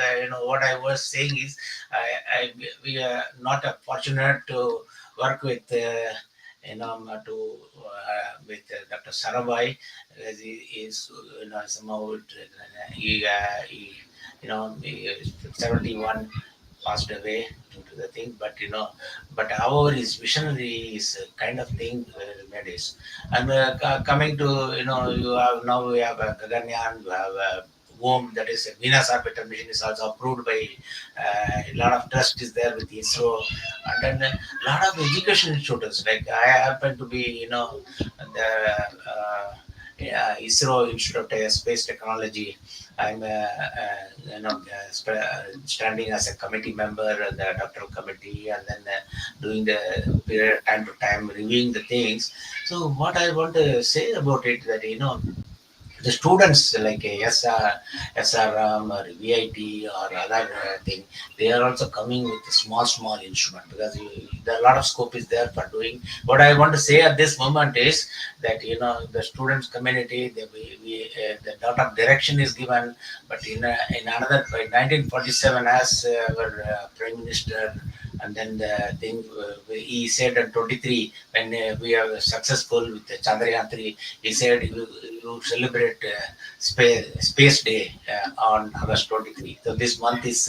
what I was saying is, we are not fortunate to work with, with Dr. Sarabhai, as he is, somehow he, 71 passed away due to the thing, but but however his visionary is kind of thing remains. And coming to, you have now, we have Gaganyaan, you have womb, that is a Venus orbiter mission, is also approved by a lot of trust is there with ISRO, and then a lot of education institutes. Like I happen to be, the ISRO Institute of Space Technology. I'm standing as a committee member in the doctoral committee, and then doing the period time to time reviewing the things. So what I want to say about it, that the students like SRM or VIT or other thing, they are also coming with a small instrument, because a lot of scope is there for doing. What I want to say at this moment is that the students community, the lot of direction is given, but in another, by 1947, as our Prime Minister, and then the thing, he said in 23, when we are successful with the Chandrayaan 3, he said you celebrate Space Day on August 23. So this month is,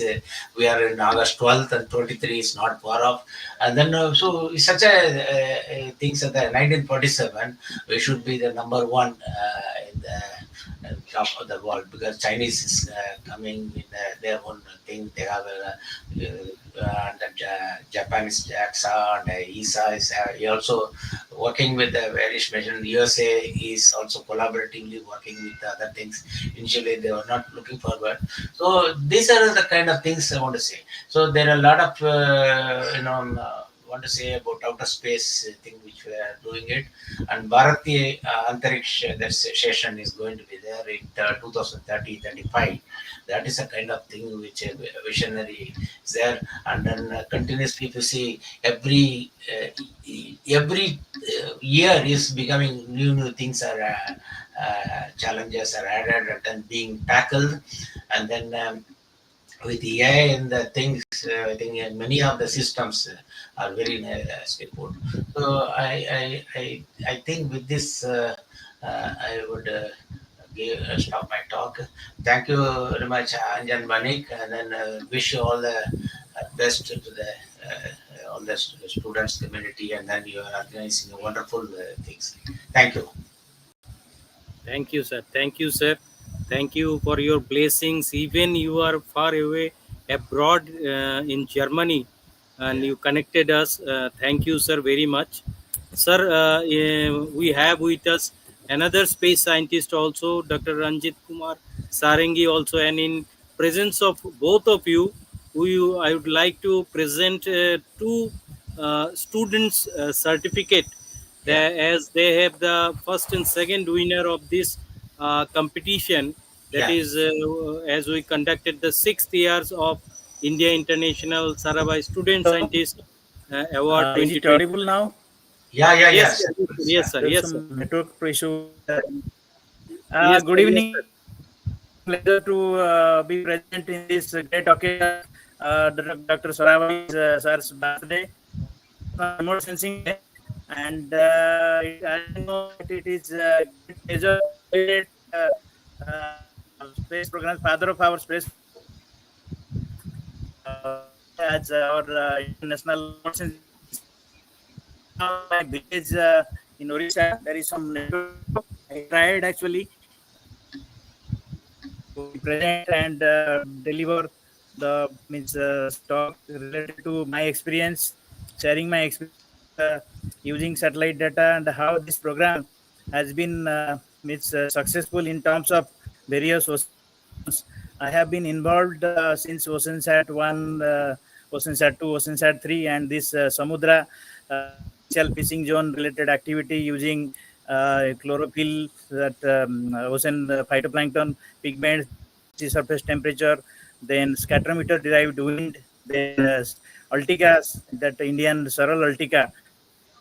we are in August 12th, and 23 is not far off. And then, so it's such a things that the 1947, we should be the number one in the top of the world, because Chinese is coming with their own thing. They have and Japanese JAXA and ESA is also working with the various nations. USA is also collaboratively working with the other things. Initially, they were not looking forward. So these are the kind of things I want to say. So there are a lot of want to say about outer space thing which we are doing it, and Bharati Antariksha, that session is going to be there in 2030-35. That is a kind of thing which a visionary is there. And then continuously, if you see every year is becoming new things are challenges are added and then being tackled. And then with the AI and the things, I think many of the systems are very nicely put. So I think with this, I would stop my talk. Thank you very much, Anjan Banik, and then wish you all the best to the all the students community, and then you are organizing wonderful things. Thank you. Thank you, sir. Thank you, sir. Thank you for your blessings. Even you are far away abroad in Germany, and Yeah. you connected us. Thank you, sir, very much. Sir, we have with us another space scientist also, Dr. Ranjit Kumar Sarangi also, and in presence of both of you, I would like to present two students' certificate, Yeah. as they have the first and second winner of this competition. That Yeah. is, as we conducted the 6th years of India International Sarabhai Student Hello, Scientist Award is it 2020. audible now? Yeah. Yeah. Yes, Yes. sir. Yes, Yeah. sir. There's Yes, sir. some network issue here. Yes, Good sir. Yes, sir. evening. Pleasure to be present in this great occasion, Dr. Sarabhai's sir's birthday. It's my remote sensing day, and as you know, that it is a great pleasure to celebrate space program, father of our space program, as our international remote sensing scientist. Now, in my village in Orissa, there is some network issue. I tried actually to be present and deliver the means talk related to my experience, sharing my experience using satellite data and how this program has been means successful in terms of various ocean missions. I have been involved since OceanSat 1, OceanSat 2, OceanSat 3, and this Samudra mission potential fishing zone related activity using chlorophyll, that ocean phytoplankton pigments, then sea surface temperature, then scatterometer derived wind, then Altica, that Indian Saral Altica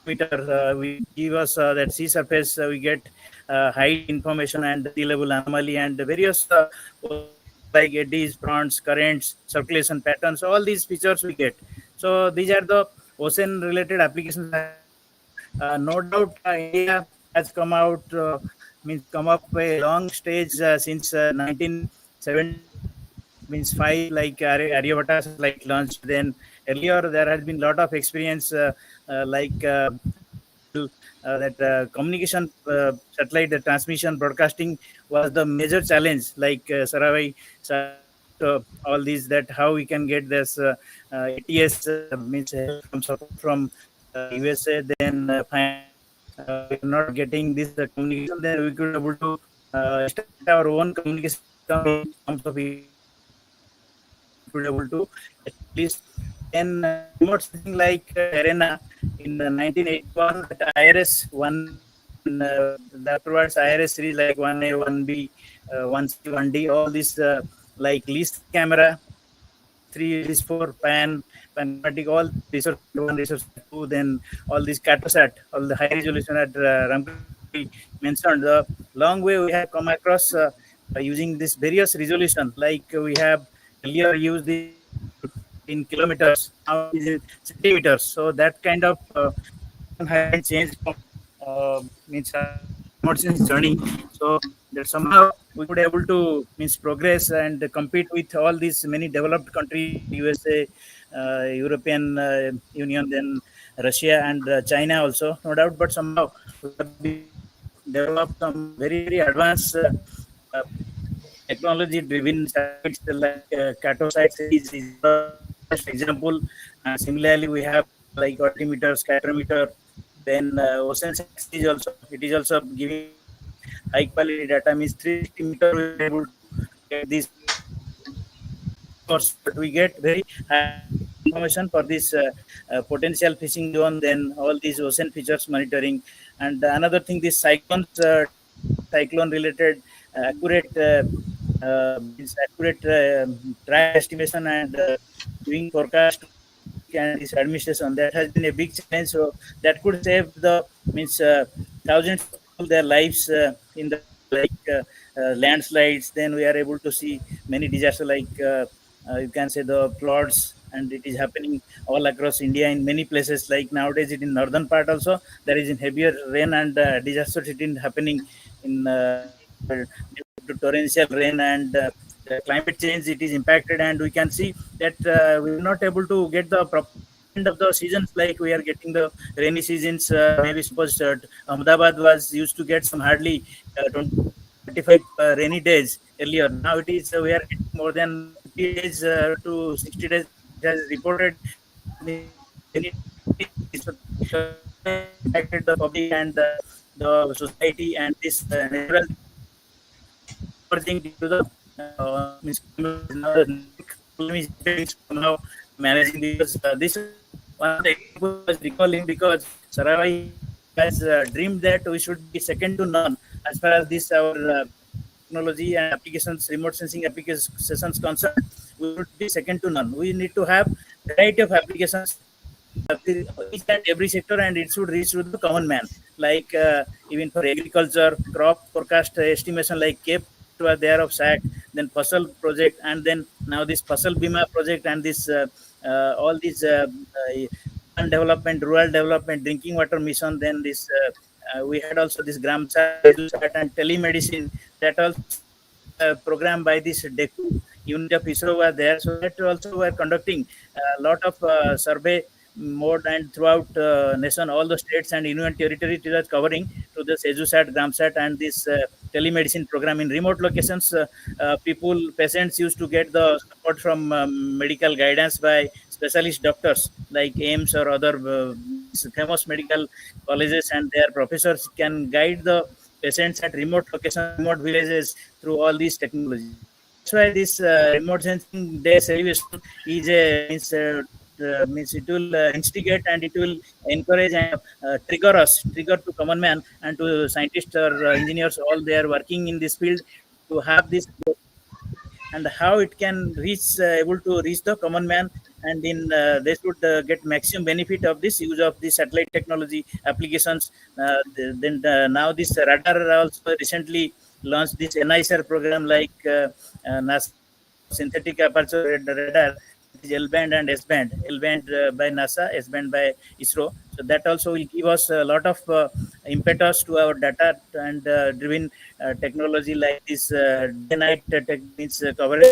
spectrometer, we give us that sea surface, we get height information and sea level anomaly and various ocean features like eddies, fronts, currents, circulation patterns. All these features we get. So these are the ocean related applications I have seen. No doubt, India has come up a long stage since 1972. Means five, like Aryabhatta satellite launched. Then earlier there has been lot of experience, like initial that communication satellite, the transmission broadcasting was the major challenge. Like Sarabhai brought all these, that how we can get this ATS, means help from support from USA. Then finally we are not getting this communication. Then we could able to establish our own communication system in terms of ATS. We could able to establish. Then remote sensing like Arena in 1981, that IRS 1A, then afterwards IRS series like 1A, 1B, 1C, 1D, all these like LIS camera, LIS 3, LIS 4, Panchromatic, all these ResourceSat 1, ResourceSat 2, then all these CatoSat, all the high resolution that Ramkrishna already mentioned. The long way we have come across using this various resolution, like we have earlier used this resolution in kilometers, now it is in centimeters. So that kind of resolution has been changed from means remote sensing journey. So that somehow we could able to means progress and compete with all these many developed countries like USA, European Union, then Russia and China also, no doubt. But somehow we have been able to develop some very advanced technology driven satellites like Catosat series is one of the best example. And similarly, we have like altimeter, scatterometer, then OceanSat series also. It is also giving us very high quality data. Means 360 meter we are able to get this very coarse, but we get very high quality information for this potential fishing zone. Then all these ocean features monitoring, and another thing, this cyclones detection, cyclone related accurate means accurate track estimation and giving forecast to the public and this administration, that has been a big challenge. So that could save the means thousands of people their lives in the like landslides. Then we are able to see many disasters like you can say the floods, and it is happening all across India in many places. Like nowadays, it in northern part also there is in heavier rain and disasters. It is happening in due to torrential rain and the climate change. It is impacted, and we can see that we are not able to get the proper end of the seasons. Like we are getting the rainy seasons. Maybe suppose Ahmedabad was used to get some hardly 20 to 25 rainy days earlier. Now it is we are getting more than 50 days to 60 days. It has reported means many times rainy seasons. So that has impacted the public and the society, and this natural disasters are converging due to the means climate change. Now the network problem is impacting somehow managing, because this was one of the example I was recalling, because Sarabhai has dreamed that we should be second to none as far as this our technology and applications, remote sensing applications concerned. We should be second to none. We need to have variety of applications each and every sector, and it should reach to the common man. Like even for agriculture, crop forecast estimation, like K project was there of SAC, then Fasal project, and then now this Fasal Bima project, and this all these urban development, rural development, drinking water mission. Then this we had also this Gramsat, Edusat, and telemedicine. That also some program by this DECU unit of ISRO were there. So that also were conducting a lot of survey mode, and throughout nation, all the states and union territories it was covering to this EduSat, GramSat, and this telemedicine program in remote locations. Patients used to get the support from medical guidance by specialist doctors like AIMS or other famous medical colleges, and their professors can guide the patients at remote locations, remote villages through all these technologies. So that's why this remote sensing day celebration is a means means it will instigate and it will encourage and trigger to common man and to scientists or engineers, all they are working in this field, to have this technology, and how it can reach able to reach the common man, and in they should get maximum benefit of this use of the satellite technology applications. Then now this radar also recently launched this NISR program, like NASA synthetic aperture radar, that is L band and S band. L band by NASA, S band by ISRO. So that also will give us a lot of impetus to our data and driven technology, like this day night tech means coverage,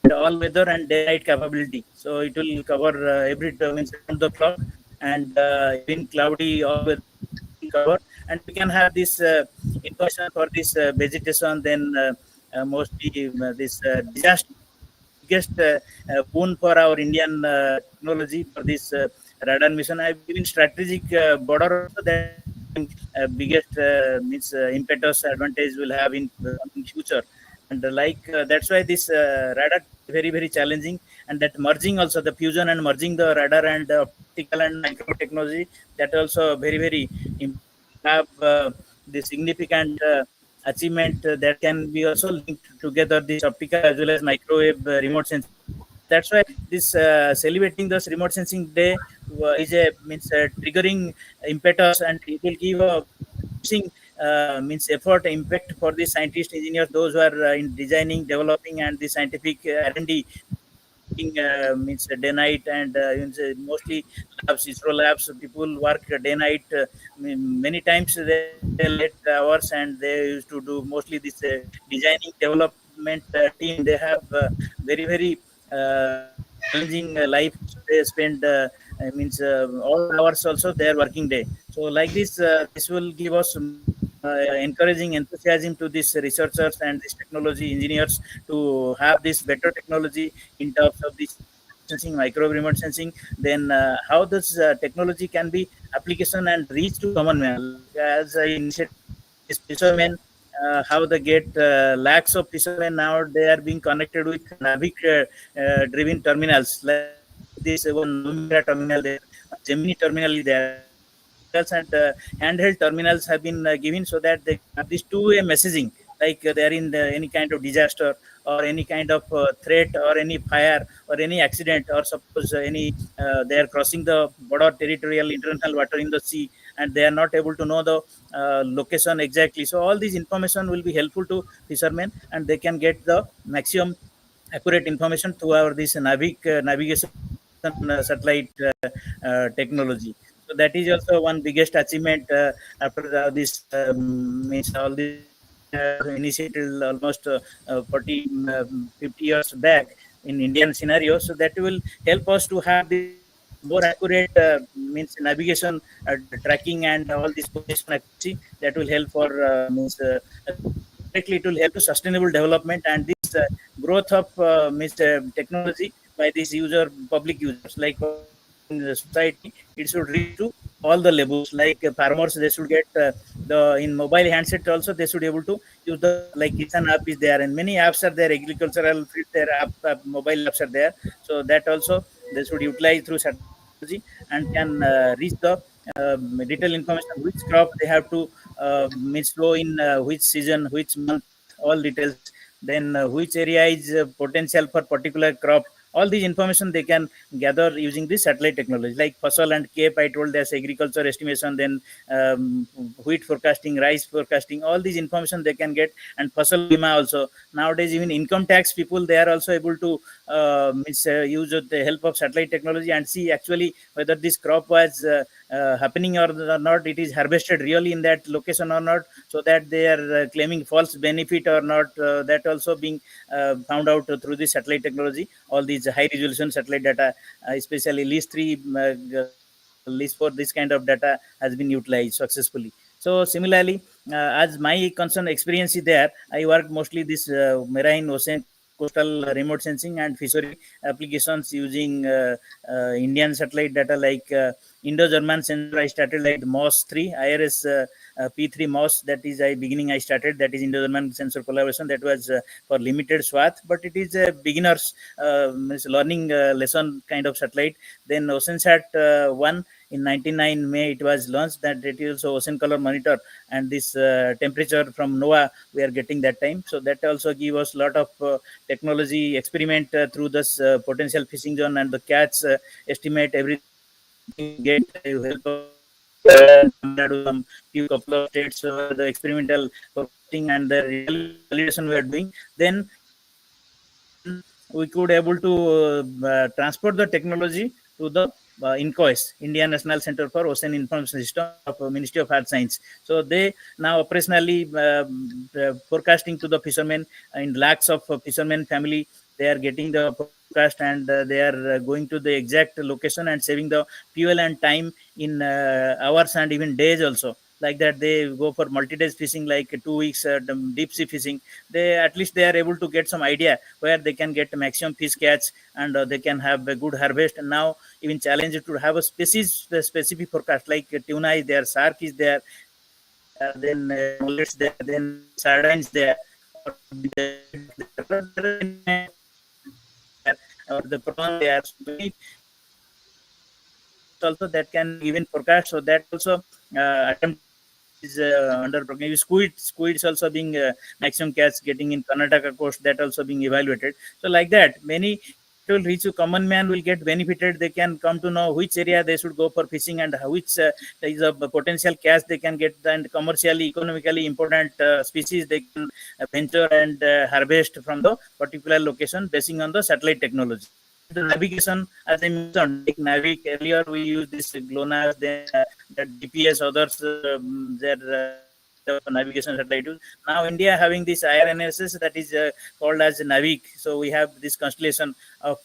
and all weather and day night capability. So it will cover every means around the clock, and even cloudy all weather also it will cover, and we can have this information for this vegetation. Then mostly this disaster is one of the biggest boon for our Indian technology for this radar mission. I believe in strategic border also that will be having biggest means impetus advantage will have in coming future. And that's why this radar is very very challenging, and that merging also, the fusion and merging the radar and optical and micro technology, that also very very important to have the significant achievement that can be also linked together this optical as well as microwave remote sensing. So that's why this celebrating this remote sensing day is a means triggering impetus, and it will give a boosting means effort impact for the scientists, engineers, those who are in designing, developing, and the scientific R&D. They are working means day night, and means, mostly labs, ISRO labs. People work day night. Many times they work late hours, and they used to do mostly this designing development team. They have very very challenging life. Also, they spend means all hours also their working day. So like this will give us more encouraging enthusiasm to these researchers and these technology engineers to have this better technology in terms of this remote sensing, micro remote sensing. Then how this technology can be application and reach to common man. Like as I initially told, these fishermen, how they get lakhs of fishermen now, they are being connected with Navic driven terminals, like this one November terminal there, Gemini terminal is there. So all these terminals and handheld terminals have been given so that they can have this two-way messaging, like they are in any kind of disaster or any kind of threat or any fire or any accident, or suppose any they are crossing the border territorial international water in the sea, and they are not able to know the location exactly. So all these information will be helpful to fishermen, and they can get the maximum accurate information through our this navigation satellite technology. So that is also one biggest achievement after this means all this India initiated almost 40 50 years back in Indian scenario. So that will help us to have this more accurate means navigation tracking and all this position accuracy, that will help for means indirectly it will help to sustainable development and this growth of means technology by these public users. Like for example, in the society, it should reach to all the levels. Like farmers, they should get the in mobile handset also, they should able to use the like Kisan app is there, and many apps are there, agricultural field there, mobile apps are there. So that also they should utilize through satellite technology, and can reach the detailed information which crop they have to means grow in which season, which month, all details. Then which area is potential for particular crop, all these information they can gather using this satellite technology. Like fasal and cape, I told, there's agriculture estimation. Then wheat forecasting, rice forecasting, all these information they can get. And fasal bima also, nowadays even income tax people, they are also able to use the help of satellite technology and see actually whether this crop was happening or not, it is harvested really in that location or not, so that they are claiming false benefit or not, that also being found out through the satellite technology. All these high resolution satellite data, especially list 3, list 4, this kind of data has been utilized successfully. So similarly, as my concern experience is there, I work mostly this marine, ocean, coastal remote sensing and fishery applications using Indian satellite data, like Indo-German sensor, I started like the MOS 3, IRS P3 MOS. That is I beginning I started. That is Indo-German sensor collaboration. That was for limited swath, but it is a beginner's learning lesson kind of satellite. Then OceanSat 1 in 99 May it was launched. That it is also ocean color monitor, and this temperature from NOAA we are getting that time. So that also give us a lot of technology experiment through this potential fishing zone and the catch estimate everything we get help us in Tamil Nadu, some few couple of states the experimental forecasting and the validation we are doing. Then in 2001 we could able to transport the technology to the INCOIS, Indian National Center for Ocean Information System of Ministry of Earth Science. So they now operationally forecasting to the fishermen in lakhs of fishermen family. They are getting the forecast and they are going to the exact location and saving the fuel and time in hours and even days also. Like that, they go for multi-days fishing, like 2 weeks deep sea fishing. They at least they are able to get some idea where they can get maximum fish catch and they can have a good harvest. And now even challenge to have a species specific forecast, like tuna is there, shark is there, then mullets there, then sardines there, or maybe the squid is there. There are many kind of fish there, or the prawn there. So many fish also that can be given forecast. So that also attempted and that is under program. Squids also being maximum catch getting in Karnataka coast, that also being evaluated. So like that, many it will reach a common man will get benefited. They can come to know which area they should go for fishing and which is a potential catch they can get, and commercially economically important species they can venture and harvest from the particular location basing on the satellite technology. The navigation, as I mentioned, like Navic earlier, we use this GLONASS, then that GPS, others, their different kind of navigation satellite use. Now India having this IRNSS that is called as Navic. So we have this constellation of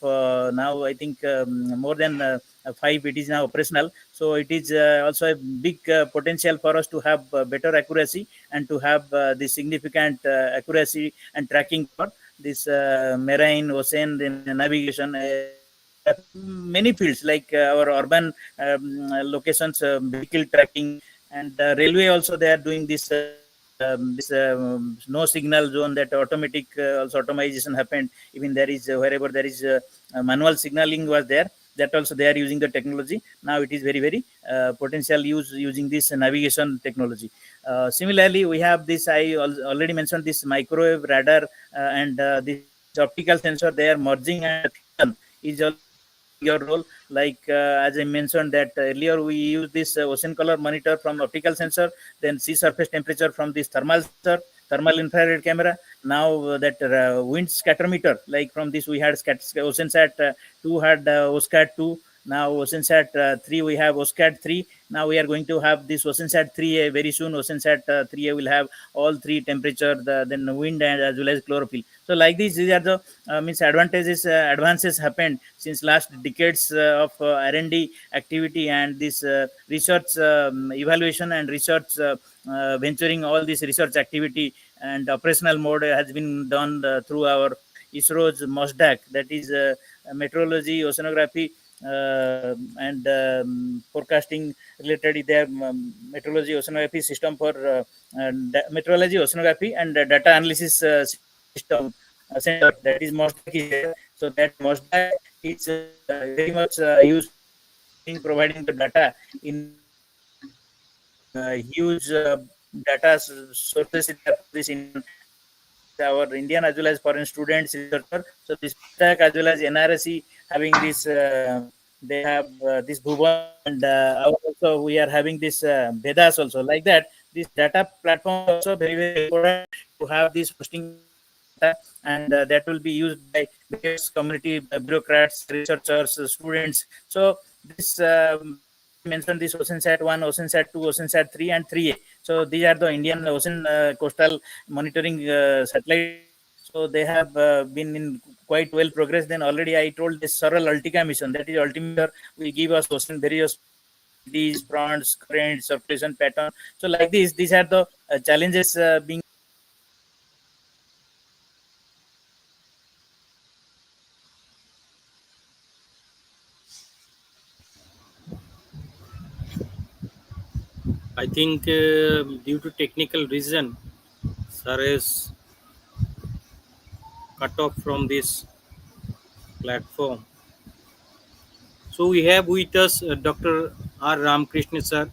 now I think more than five. It is now operational. So it is also a big potential for us to have better accuracy and to have the significant accuracy and tracking for this marine, ocean, then navigation, geography, many fields like our urban locations, vehicle tracking, and railway also they are doing this no signal zone, that automatic also automation happened. Even there is wherever there is manual signaling was there, that also they are using the technology. Now it is very potential use using this navigation technology. Similarly, we have this I already mentioned, this microwave radar and this optical sensor. They are merging and fusion is also playing a bigger role. Like as I mentioned that earlier, we use this ocean color monitor from optical sensor, then sea surface temperature from this thermal sensor, thermal infrared camera. Now that wind scatterometer, like from this we had OceanSat 2 had OSCAT 2. Now OceanSat 3 we have OSCAT 3. Now we are going to have this OceanSat 3A very soon. OceanSat 3A will have all three temperature, then wind and as well as chlorophyll. So like this, these are the means advantages, advances happened since last decades of R&D activity and this research evaluation and research venturing, all this research activity and operational mode has been done through our ISRO's MOSDAC, that is meteorology, oceanography, and forecasting related. Their meteorology oceanography system for meteorology oceanography and data analysis system center, that is MOSDAC is there. So that MOSDAC is very much used for giving providing the data in huge data sources is there for this Indian, this our Indian as well as foreign students researcher. So this MOSDAC as well as NRSE having this they have this Bhuvan, and also we are having this Vedas also. Like that, this data platform is also very important to have this hosting of this data, and that will be used by various community bureaucrats, researchers, students. So this as I already mentioned, this OceanSat 1, OceanSat 2, OceanSat 3, and 3A. So these are the Indian ocean coastal monitoring satellites. So they have been in quite well progress. Then already I told this Saral Altica mission, that is altimeter will give us ocean various ocean eddies, fronts, current, circulation pattern. So like this, these are the challenges being think due to technical reason, sir is cut off from this platform. So we have with us Dr. R. Ramakrishna sir,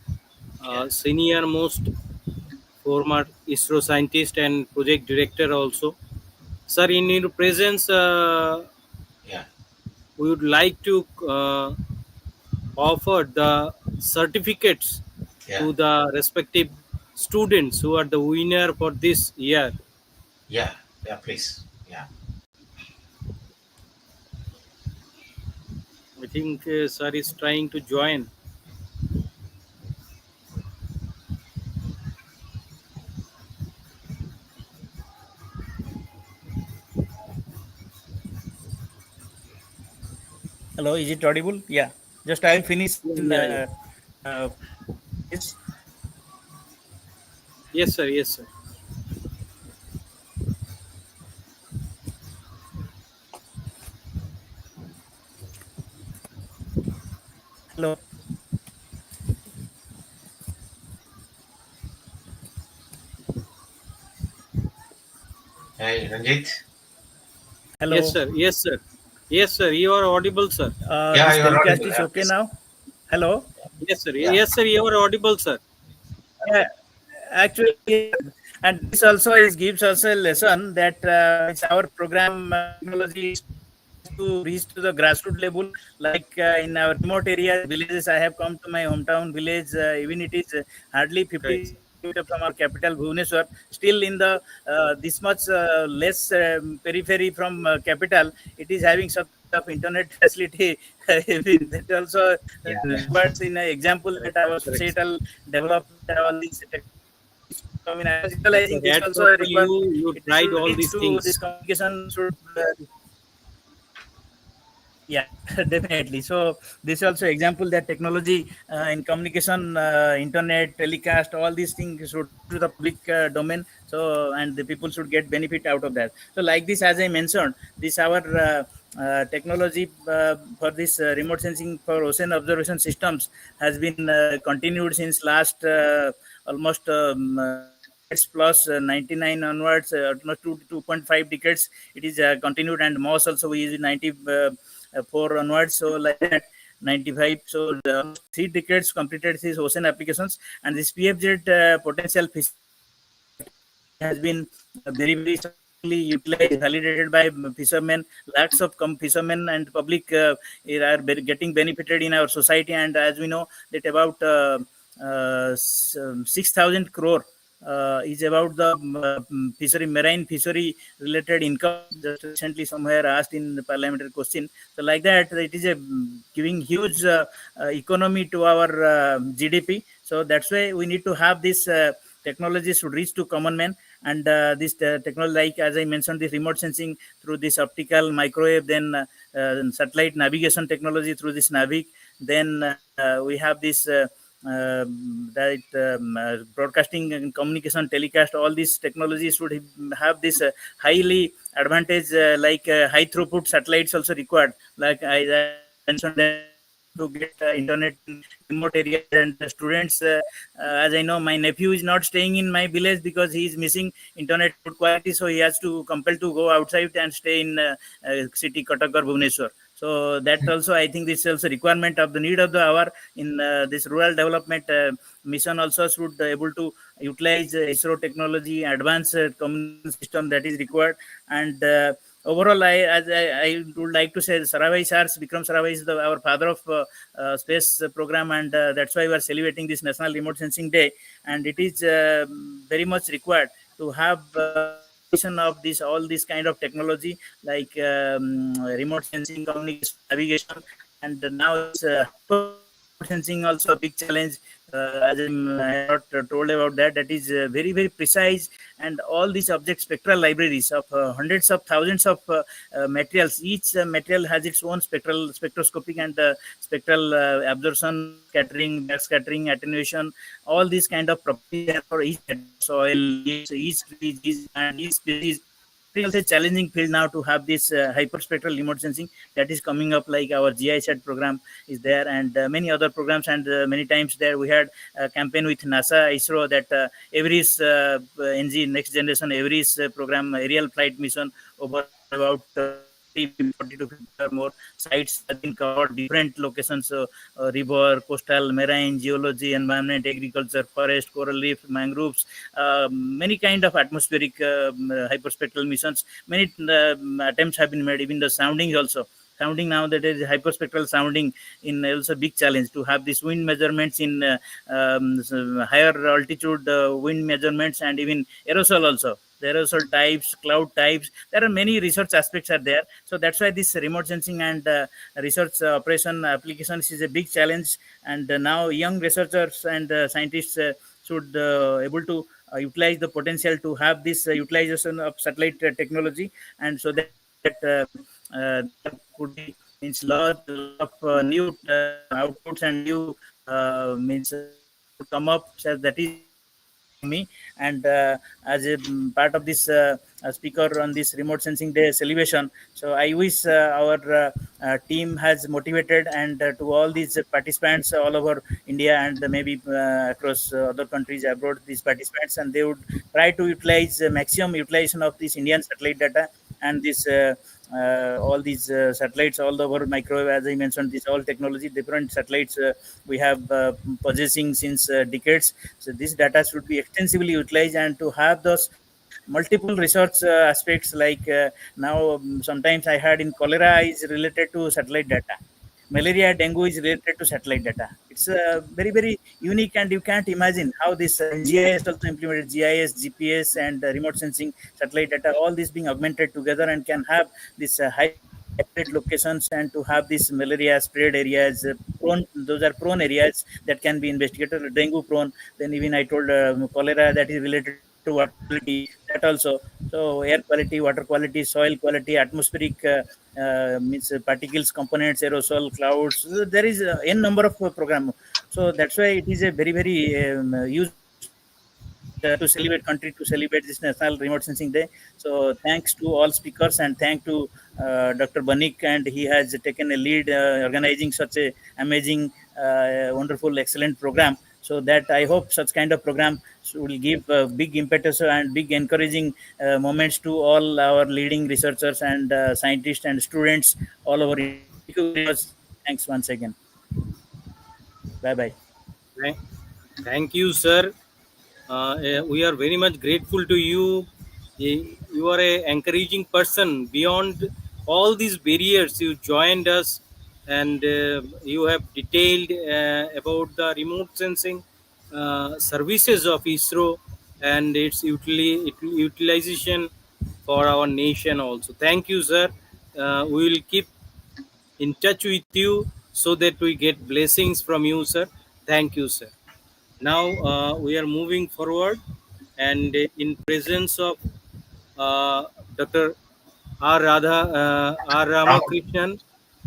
Yeah. senior most former ISRO scientist and project director also. Sir, in your presence, Yeah. we would like to offer the certificates Yeah. to the respective students who are the winner for this year. Yeah. Yeah. Please. Yeah. I think sir is trying to join. Hello, is it audible? Yeah. Just I will finish Yeah, in yeah, yeah. uh, this. Yes, sir. Yes, sir. Hello. Hey, Ranjit. Yes, Hello. sir. Yes, sir. Yes, sir. You are audible, sir. Yeah, This you are telecast audible. is okay Please. now. Hello. Yes, sir. Yeah. Yes, sir. You are audible, sir. Yeah. Actually, and this also is gives us a lesson that it's our program technology has to reach to the grassroots level, like in our remote areas, villages. I have come to my hometown village, even it is hardly Right. 50 kilometers from our capital, Bhubaneswar. Still in the this much less periphery from capital, it is having some kind of internet facility. That also Yeah. requires in an example Correct. that our Correct, sir. societal development, all these technology needs to come in. I was Yes, realizing sir. this Hats also off a to you. requirement. You It tried should all reach these to things. this communication should yeah, definitely. So this also example that technology in communication, internet, telecast, all these things should reach to the public domain. So and the people should get benefit out of that. So like this, as I mentioned, this our technology for this remote sensing for ocean observation systems has been continued since last almost decades plus 99 onwards, almost 2.5 decades. It is continued, and MOS also we use 90. 4 onwards. So like that, 95. So almost 3 decades completed these ocean applications, and this PFZ potential technology has been very successfully utilized, validated by fishermen. Lakhs of fishermen and public are getting benefited in our society. And as we know that about 6,000 crore is about the fishery, marine fishery related income. Just recently, somewhere asked in the parliamentary question. So, like that, it is a giving huge economy to our GDP. So that's why we need to have this technology should reach to common man. And this technology, like as I mentioned, this remote sensing through this optical microwave, then satellite navigation technology through this Navic. Then we have this. That broadcasting and communication telecast, all these technologies should have this highly advantage, like high throughput satellites also required, like I mentioned that to get internet in remote areas. And the students, as I know, my nephew is not staying in my village because he is missing internet good quality, so he has to compel to go outside and stay in city Cuttack or Bhubaneswar. So that also, I think, this is also requirement of the need of the hour in this rural development mission. Also should able to utilize ISRO technology, advanced communication system that is required. And overall, I would like to say Sarabhai sars, Vikram Sarabhai is our father of space program, and that's why we are celebrating this National Remote Sensing Day. And it is very much required to have combination of this all this kind of technology, like remote sensing, communication, navigation. And now this high performance remote sensing also a big challenge. I have not told about that. That is very precise, and all these object spectral libraries of hundreds of thousands of materials. Each material has its own spectroscopic and spectral absorption, scattering, backscattering, attenuation. All these kind of properties there for each material, soil, each tree, each plant, each species. very also challenging field now to have this hyperspectral remote sensing that is coming up, like our GISAT program is there, and many other programs. And many times there we had a campaign with NASA, ISRO, that every NG, next generation every program aerial flight mission over about 40, maybe 40 to 50 or more sites has been covered, different locations, river, coastal, marine, geology, environment, agriculture, forest, coral reef, mangroves, many kind of atmospheric hyperspectral missions. Many attempts have been made, even the sounding also. Sounding now, that is hyperspectral sounding in also big challenge to have these wind measurements in higher altitude wind measurements, and even aerosol also. The aerosol types, cloud types. There are many research aspects are there. So that's why this remote sensing and research operation applications is a big challenge. And now young researchers and scientists should able to utilize the potential to have this utilization of satellite technology, and so that there could be means lot of new outputs and new means could come up. So that is expectation from me. And as a part of this speaker on this remote sensing day celebration, so I wish our team has motivated, and to all these participants all over India, and maybe across other countries abroad, these participants, and they would try to utilize maximum utilization of this Indian satellite data, and this all these satellites all over microwave, as I mentioned, this all technology, different satellites we have possessing since decades. So this data should be extensively utilized, and to have those multiple research aspects, like now sometimes I heard in cholera is related to satellite data, malaria, dengue is related to satellite data. It's very very unique, and you can't imagine how this GIS also implemented, GIS, GPS, and remote sensing, satellite data, all this being augmented together, and can have this hybrid locations, and to have this malaria spread areas, prone, those are prone areas that can be investigated, dengue prone. Then even I told cholera, that is related to water quality, that also. So air quality, water quality, soil quality, atmospheric means particles, components, aerosol, clouds. So there is n number of program. So that's why it is a very very useful to celebrate country, to celebrate this National Remote Sensing Day. So thanks to all speakers, and thank to Dr. Banik, and he has taken a lead organizing such a amazing, wonderful, excellent program. So that I hope such kind of program will give big impetus and big encouraging moments to all our leading researchers and scientists and students all over India. Thank you very much. Thanks once again. Bye bye. Thank you, sir. We are very much grateful to you. You are a encouraging person. Beyond all these barriers, you joined us, and you have detailed about the remote sensing services of ISRO and its utilization for our nation also. Thank you, sir. We will keep in touch with you so that we get blessings from you, sir. Thank you, sir. Now we are moving forward, and in presence of Dr. R. Ramakrishnan,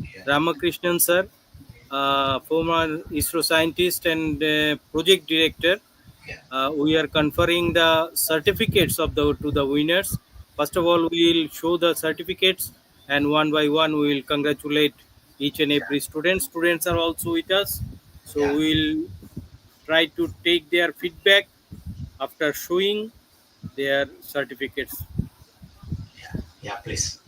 Yeah. Ramakrishnan sir, former ISRO scientist and project director, Yeah. we are conferring the certificates of to the winners. First of all, we will show the certificates, and one by one we will congratulate each and every student. Students are also with us, so Yeah. we will try to take their feedback after showing their certificates. Yeah, please.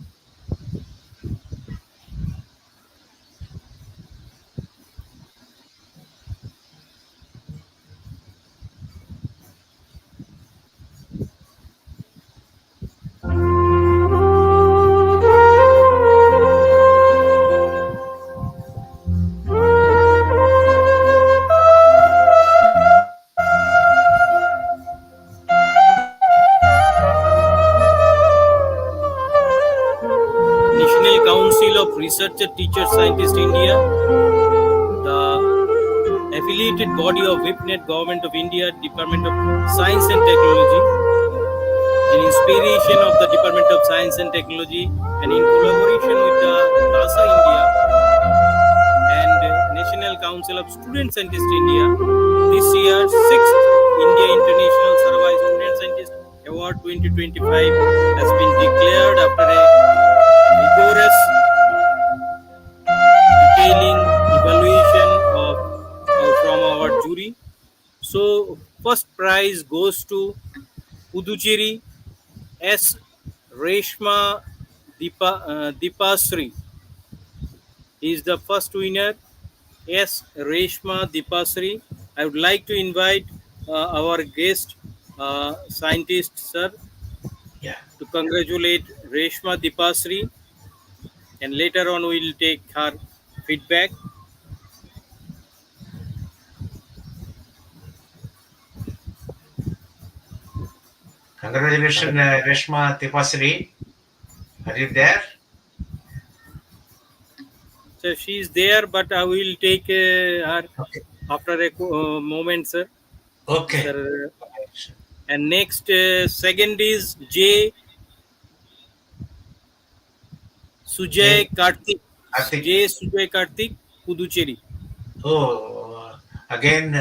National Council of Researcher Teacher Scientist India, the affiliated body of WIPNet, Government of India, Department of Science and Technology, in inspiration of the Department of Science and Technology, and in collaboration with the NASA India and National Council of Student Scientists India, this year 6th India International Sarabhai Student Scientist Award 2025 has been declared after a rigorous detailing evaluation from our jury. So first prize goes to Puducherry S. Reshma Dipasri is the first winner. S. Reshma Dipasri. I would like to invite our guest scientist, sir, Yeah. to congratulate Reshma Dipasri, and later on we will take her feedback. Congratulations, Reshma Tipasri. Are you there? So she is there, but I will take her Okay. after a moment, sir. Okay. Sir. And next, second is J. Sujay Jay Karthik. Karthik. J. Sujay Karthik, Puducherry. Oh, again,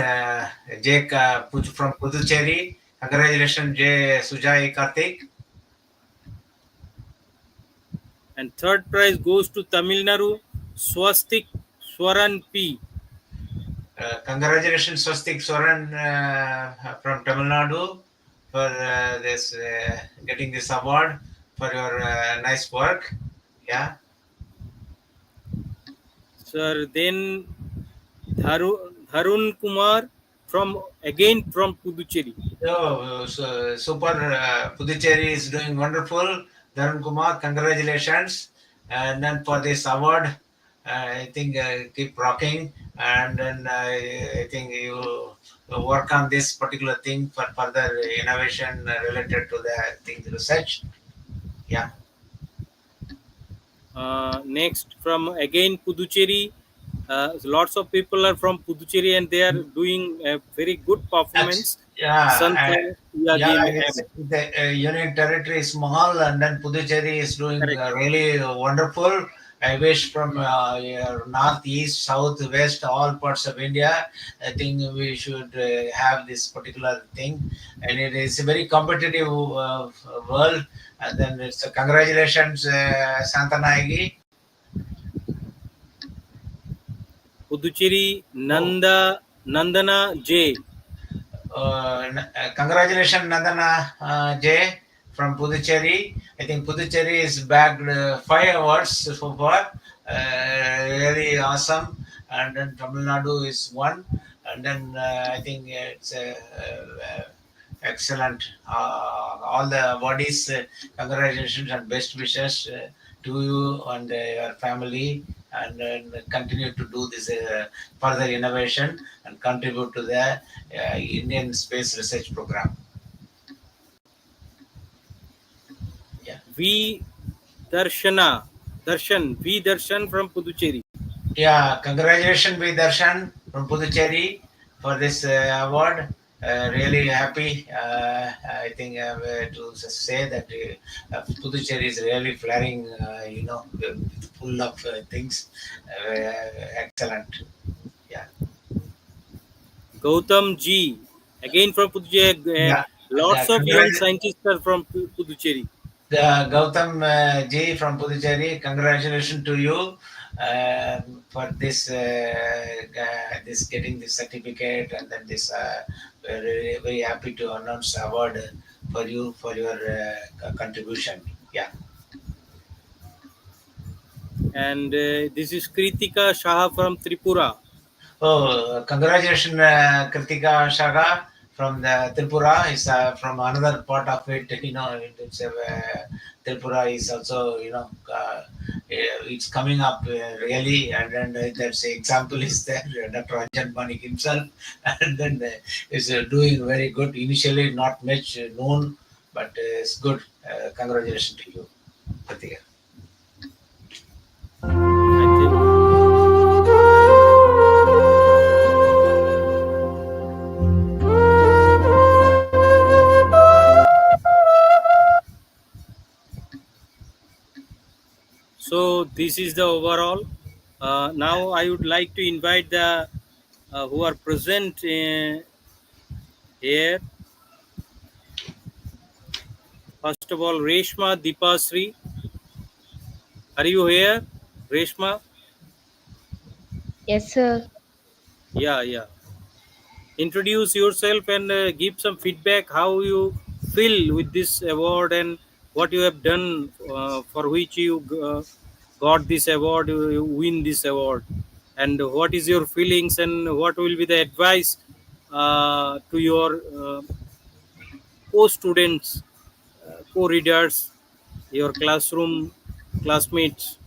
Jake from Puducherry. Congratulations, Jay Sujai Karthik. And third prize goes to Tamil Nadu, Swastik Swaran P. Congratulations, Swastik Soran from Tamil Nadu for this getting this award for your nice work. Yeah. Sir, then Dharun Kumar from Puducherry. So, super. Puducherry is doing wonderful. Dharun Kumar, congratulations. And then for this award, I think keep rocking. And then I think you work on this particular thing for further innovation related to the thing research. Yeah. Next, from again Puducherry. Lots of people are from Puducherry and they are doing a very good performance. Yeah, Santa yeah. Yagim It's the union territory is small, and then Puducherry is doing correct. really wonderful. I wish from your north, east, south, west, all parts of India. I think we should have this particular thing, and it is a very competitive world. And then it's congratulations, Santanayagi. Puducherry Oh, Nandana J. Congratulations, Nandana J from Puducherry. I think Puducherry is bagged 5 awards so far. Really awesome. And then Tamil Nadu is one. And then I think it's excellent. All the bodies, congratulations and best wishes to you and your family, and continue to do this further innovation and contribute to the Indian Space Research Program. Yeah. V Darshan from Puducherry. Yeah, congratulations, V. Darshan from Puducherry for this award. Really happy. I think to say that Puducherry is really flaring, full of things. Excellent. Yeah. Gautam G. Again from Puducherry. Yeah. Lots of young scientists are from Puducherry. Gautam Ji from Puducherry, congratulations to you for this this getting this certificate, and then this very very happy to announce the award for you for your contribution. Yeah. And this is Kritika Shah from Tripura. Oh, congratulations, Kritika Shaga from the Tripura. Is from another part of it. It's Tripura is also it's coming up really, and then that's example is there. Dr. Anjan Banik himself, and then is doing very good. Initially, not much known, but it's good. Congratulations to you, Kritika. I think. So this is the overall. Now I would like to invite the who are present here. First of all, Reshma Deepasri. Are you here, Reshma? Yes, sir. Yeah. Introduce yourself and give some feedback how you feel with this award and what you have done for which you got this award, you win this award, and what is your feelings and what will be the advice to your co-students, co-readers, your classroom classmates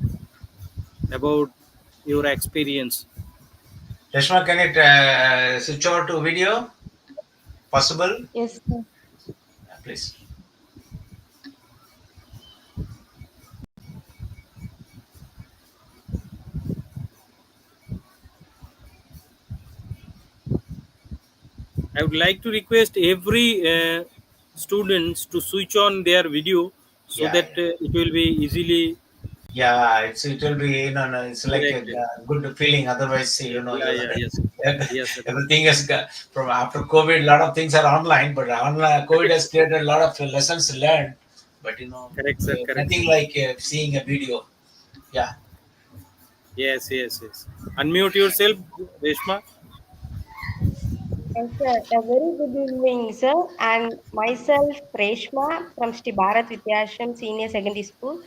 about your experience. Reshma, can it switch over to video? Possible? Yes, sir. Please. I would like to request every students to switch on their video so Yeah, that it will be easily yeah. It will be, it's like a directed. good feeling. Otherwise, Yes, yes, sir. everything is from after COVID. A lot of things are online, but online COVID has created a lot of lessons learned. But Correct, sir. Correct, sir. nothing like seeing a video. Yeah. Yes. Unmute yourself, Reshma. Yes, sir. A very good evening, sir. And myself, Reshma from Shri Bharat Vidyashram Senior Secondary School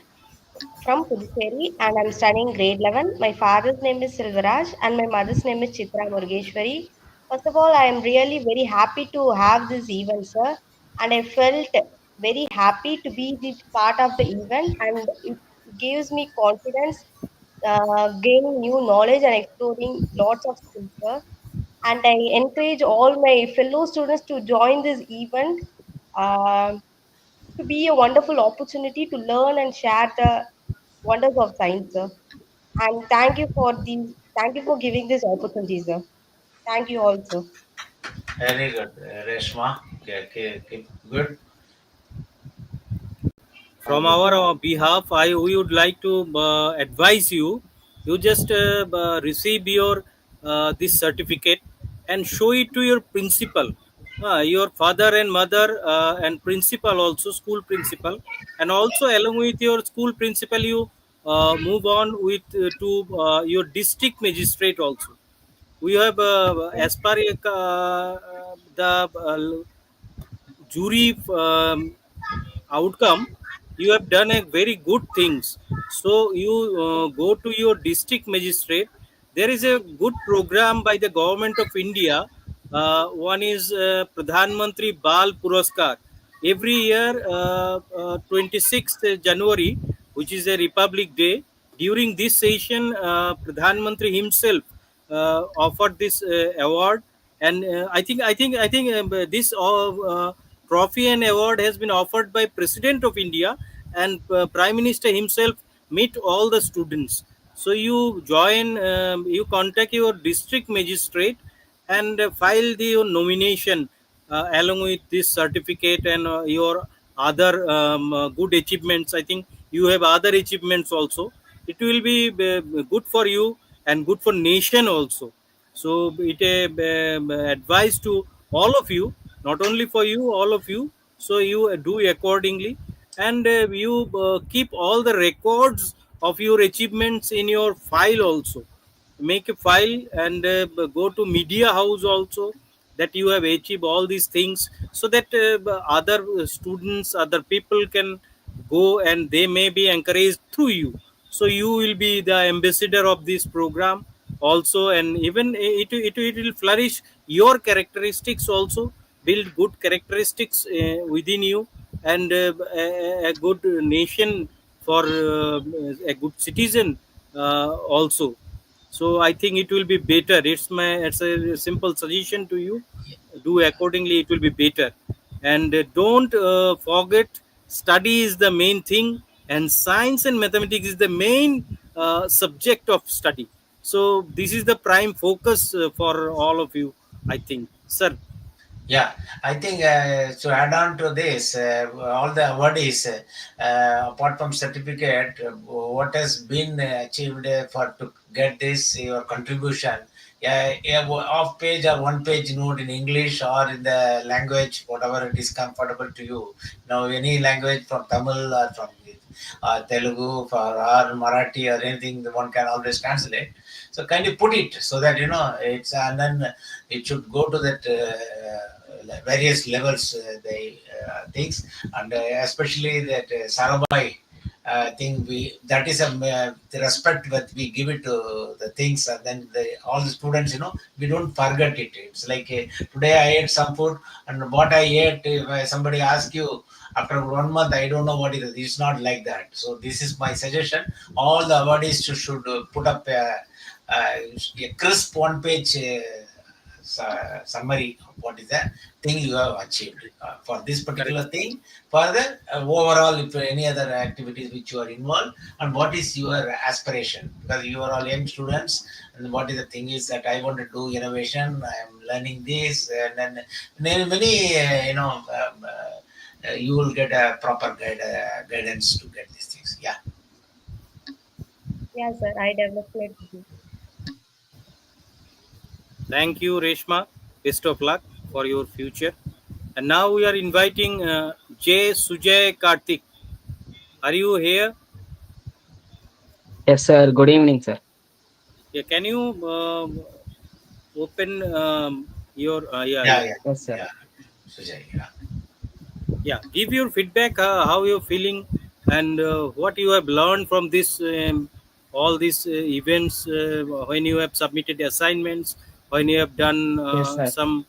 from Puducherry, and I'm studying grade 11. My father's name is Silvaraj, and my mother's name is Chitra Murgeshwari. First of all, I am really very happy to have this event, sir. And I felt very happy to be the part of the event, and it gives me confidence, gaining new knowledge and exploring lots of skills, sir. And I encourage all my fellow students to join this event, uh, to be a wonderful opportunity to learn and share the wonders of science, sir. And thank you for giving this opportunity, sir. Thank you all, sir. Very good, Reshma. Okay, keep good. From Thank you, our sir. behalf, we would like to advise you. You just receive your this certificate and show it to your principal, your father and mother, and principal also, school principal, and also along with your school principal, you move on with to your district magistrate also. We have as per the jury outcome, you have done a very good things. So you go to your district magistrate. There is a good program by the government of India. One is Pradhan Mantri Bal Puraskar. Every year 26th January, which is a republic day, during this session Pradhan Mantri himself offered this award. And I think this trophy and award has been offered by President of India, and Prime Minister himself meet all the students. So you join, you contact your district magistrate and file the nomination along with this certificate and your other good achievements. I think you have other achievements also. It will be good for you and good for nation also. So it advice to all of you, not only for you, all of you. So you do accordingly, and you keep all the records of your achievements in your file also. Make a file and go to media house also, that you have achieved all these things, so that other students, other people can go and they may be encouraged through you. So you will be the ambassador of this program also, and even it will flourish your characteristics also, build good characteristics within you, and a good nation for a good citizen also. So I think it will be better. It's a simple suggestion to you. Do accordingly, it will be better. And don't forget, study is the main thing, and science and mathematics is the main subject of study. So this is the prime focus for all of you, I think, sir. Yeah, I think to add on to this, all the awardees, apart from certificate, what has been achieved for to get this your contribution off page or one page note in English or in the language, whatever it is comfortable to you. Now, any language from Tamil or from Telugu or Marathi or anything, the one can always translate. So kindly put it so that it's, and then it should go to that various levels, the things, and especially that Sarabhai thing, that is the respect that we give it to the things, and then all the students, we don't forget it. It's like today I ate some food, and what I ate, if somebody asks you after 1 month, I don't know what it is. It's not like that. So this is my suggestion. All the awardees should put up a crisp one-page summary of what is the thing you have achieved for this particular thing. Further, overall, if any other activities which you are involved, and what is your aspiration, because you are all young students, and what is the thing is that I want to do innovation, I am learning this, and then many you will get a proper guidance to get these things. Yeah. Yeah, sir, I definitely do. Thank you, Reshma. Best of luck for your future. And now we are inviting J. Sujay Karthik. Are you here? Yes, sir. Good evening, sir. Yeah, can you open your Yeah. Yes, sir. Yeah. Sujay, yeah. Yeah, give your feedback, how you're feeling, and what you have learned from this all these events, when you have submitted assignments, when you have done Yes, sir. some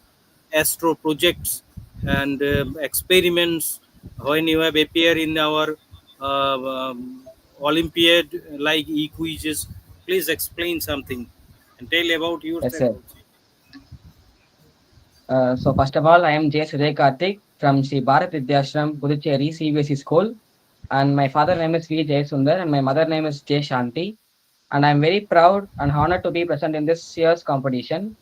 astro projects and experiments, when you have appeared in our Olympiad like e-quizzes. Please explain something and tell about Yes, yourself sir. also. So first of all, I am J. Surya Karthik from Sri Bharat Vidyashram, Puducherry CWSC school. And my father name is V. Jay Sundar and my mother name is J. Shanti. And I'm very proud and honored to be present in this year's competition.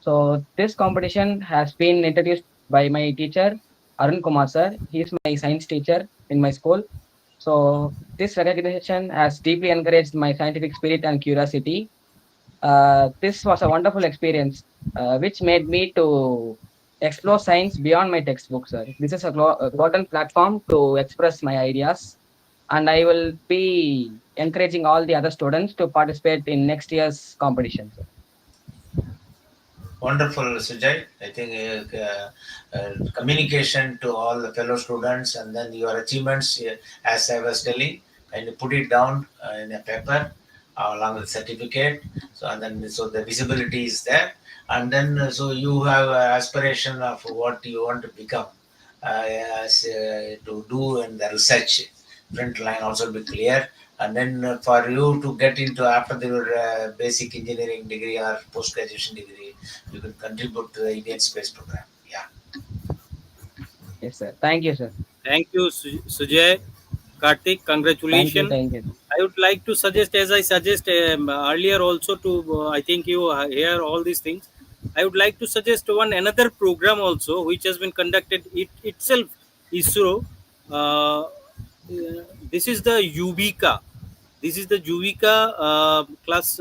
So this competition has been introduced by my teacher, Arun Kumar sir. He is my science teacher in my school. So this recognition has deeply encouraged my scientific spirit and curiosity. This was a wonderful experience, which made me to explore science beyond my textbooks. Sir. This is a golden platform to express my ideas, and I will be encouraging all the other students to participate in next year's competition. Sir. Wonderful, Sujay. I think communication to all the fellow students, and then your achievements, as I was telling, and put it down in a paper along with certificate. So and then so the visibility is there, and then so you have aspiration of what you want to become, as to do in the research front line also be clear, and then for you to get into after your basic engineering degree or post graduation degree, you can contribute to the Indian space program. Yeah. Yes, sir. Thank you, sir. Thank you, Sujay Karthik. Congratulations. Thank you. I would like to suggest, as I suggest earlier also to, I think you hear all these things. I would like to suggest one another program also, which has been conducted itself, ISRO. This is the Yuvika. This is the Yuvika class.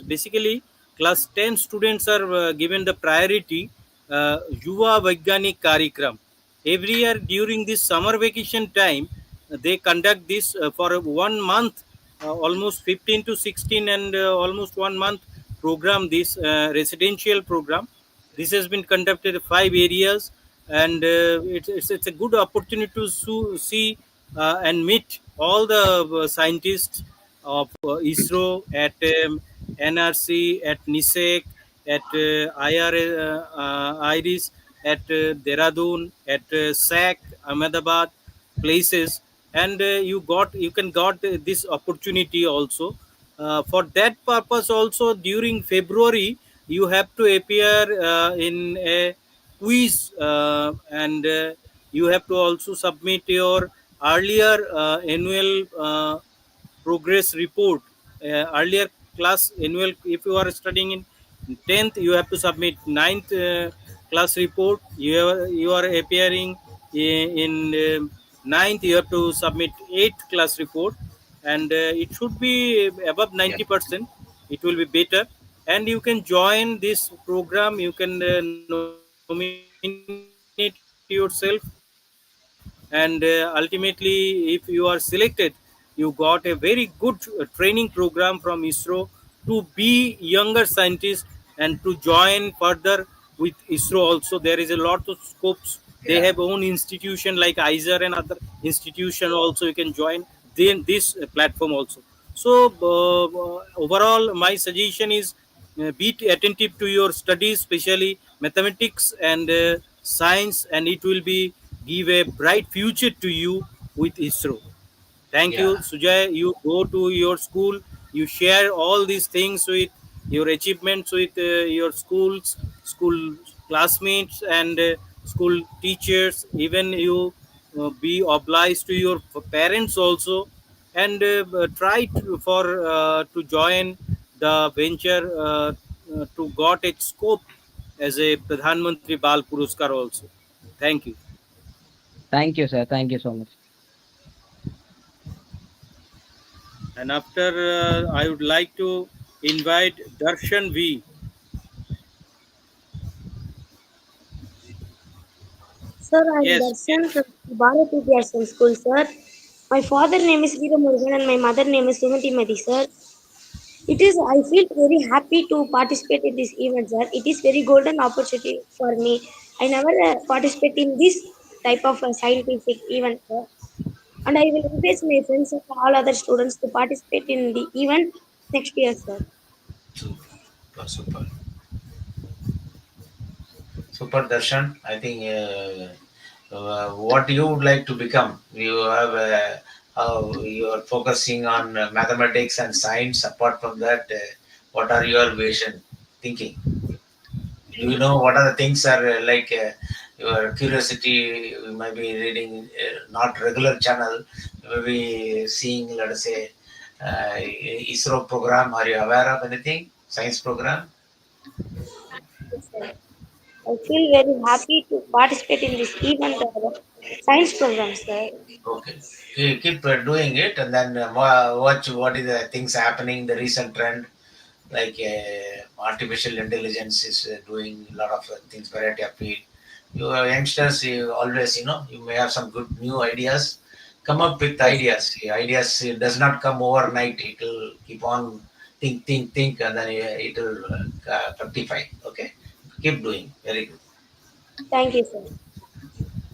Basically, class 10 students are given the priority Yuva Vaigyanik Karikram. Every year during this summer vacation time, they conduct this for 1 month, almost 15 to 16, and almost 1 month program, this residential program. This has been conducted in 5 areas, and it's a good opportunity to see and meet all the scientists of ISRO, at NRC, at NISEC, at IRIS, at Dehradun, at SAC, Ahmedabad, places, and you can got this opportunity also. For that purpose also, during February you have to appear in a quiz, and you have to also submit your earlier annual progress report, earlier class annual. If you are studying in 10th, you have to submit 9th class report. You are appearing in 9th, you have to submit 8th class report, and it should be above 90%. It will be better. and you can join this program. You can nominate yourself, and ultimately, if you are selected, you got a very good training program from ISRO to be younger scientist and to join further with ISRO also. There is a lot of scopes. They have own institution like ISER and other institution also. You can join then this platform also. So overall, my suggestion is be attentive to your studies, especially mathematics and science, and it will be give a bright future to you with ISRO. Thank you, Yeah. Sujay. You go to your school, you share all these things with your achievements with your school classmates, and school teachers. Even you be obliged to your parents also, and try to join the venture to got its scope as a Pradhan Mantri Bal Puruskar also. Thank you. Thank you, sir. Thank you so much. And after, I would like to invite Darshan V. Sir, I am Yes, Darshan from Bharat Vidyashram School, sir. My father name is Veeramurugan and my mother name is Sumatimati, sir. I feel very happy to participate in this event, sir. It is very golden opportunity for me. I never participate in this type of scientific event, sir. And I will encourage my friends and all other students to participate in the event next year, sir. Super, super. Super Darshan. I think what you would like to become. You have you are focusing on mathematics and science. Apart from that, what are your vision thinking? Do you know what are the things are your curiosity? You might be reading not regular channel. You may be seeing, let us say, ISRO program. Are you aware of anything science program? Yes, sir. I feel very happy to participate in this event science program, sir. Okay. Keep doing it, and then watch what is the things happening, the recent trend, like artificial intelligence is doing a lot of things, variety of field. You youngsters, you always, you may have some good new ideas. Come up with Yes, ideas. Ideas does not come overnight. It will keep on think, and then it will fructify. Okay. Keep doing. Very good. thank you, sir.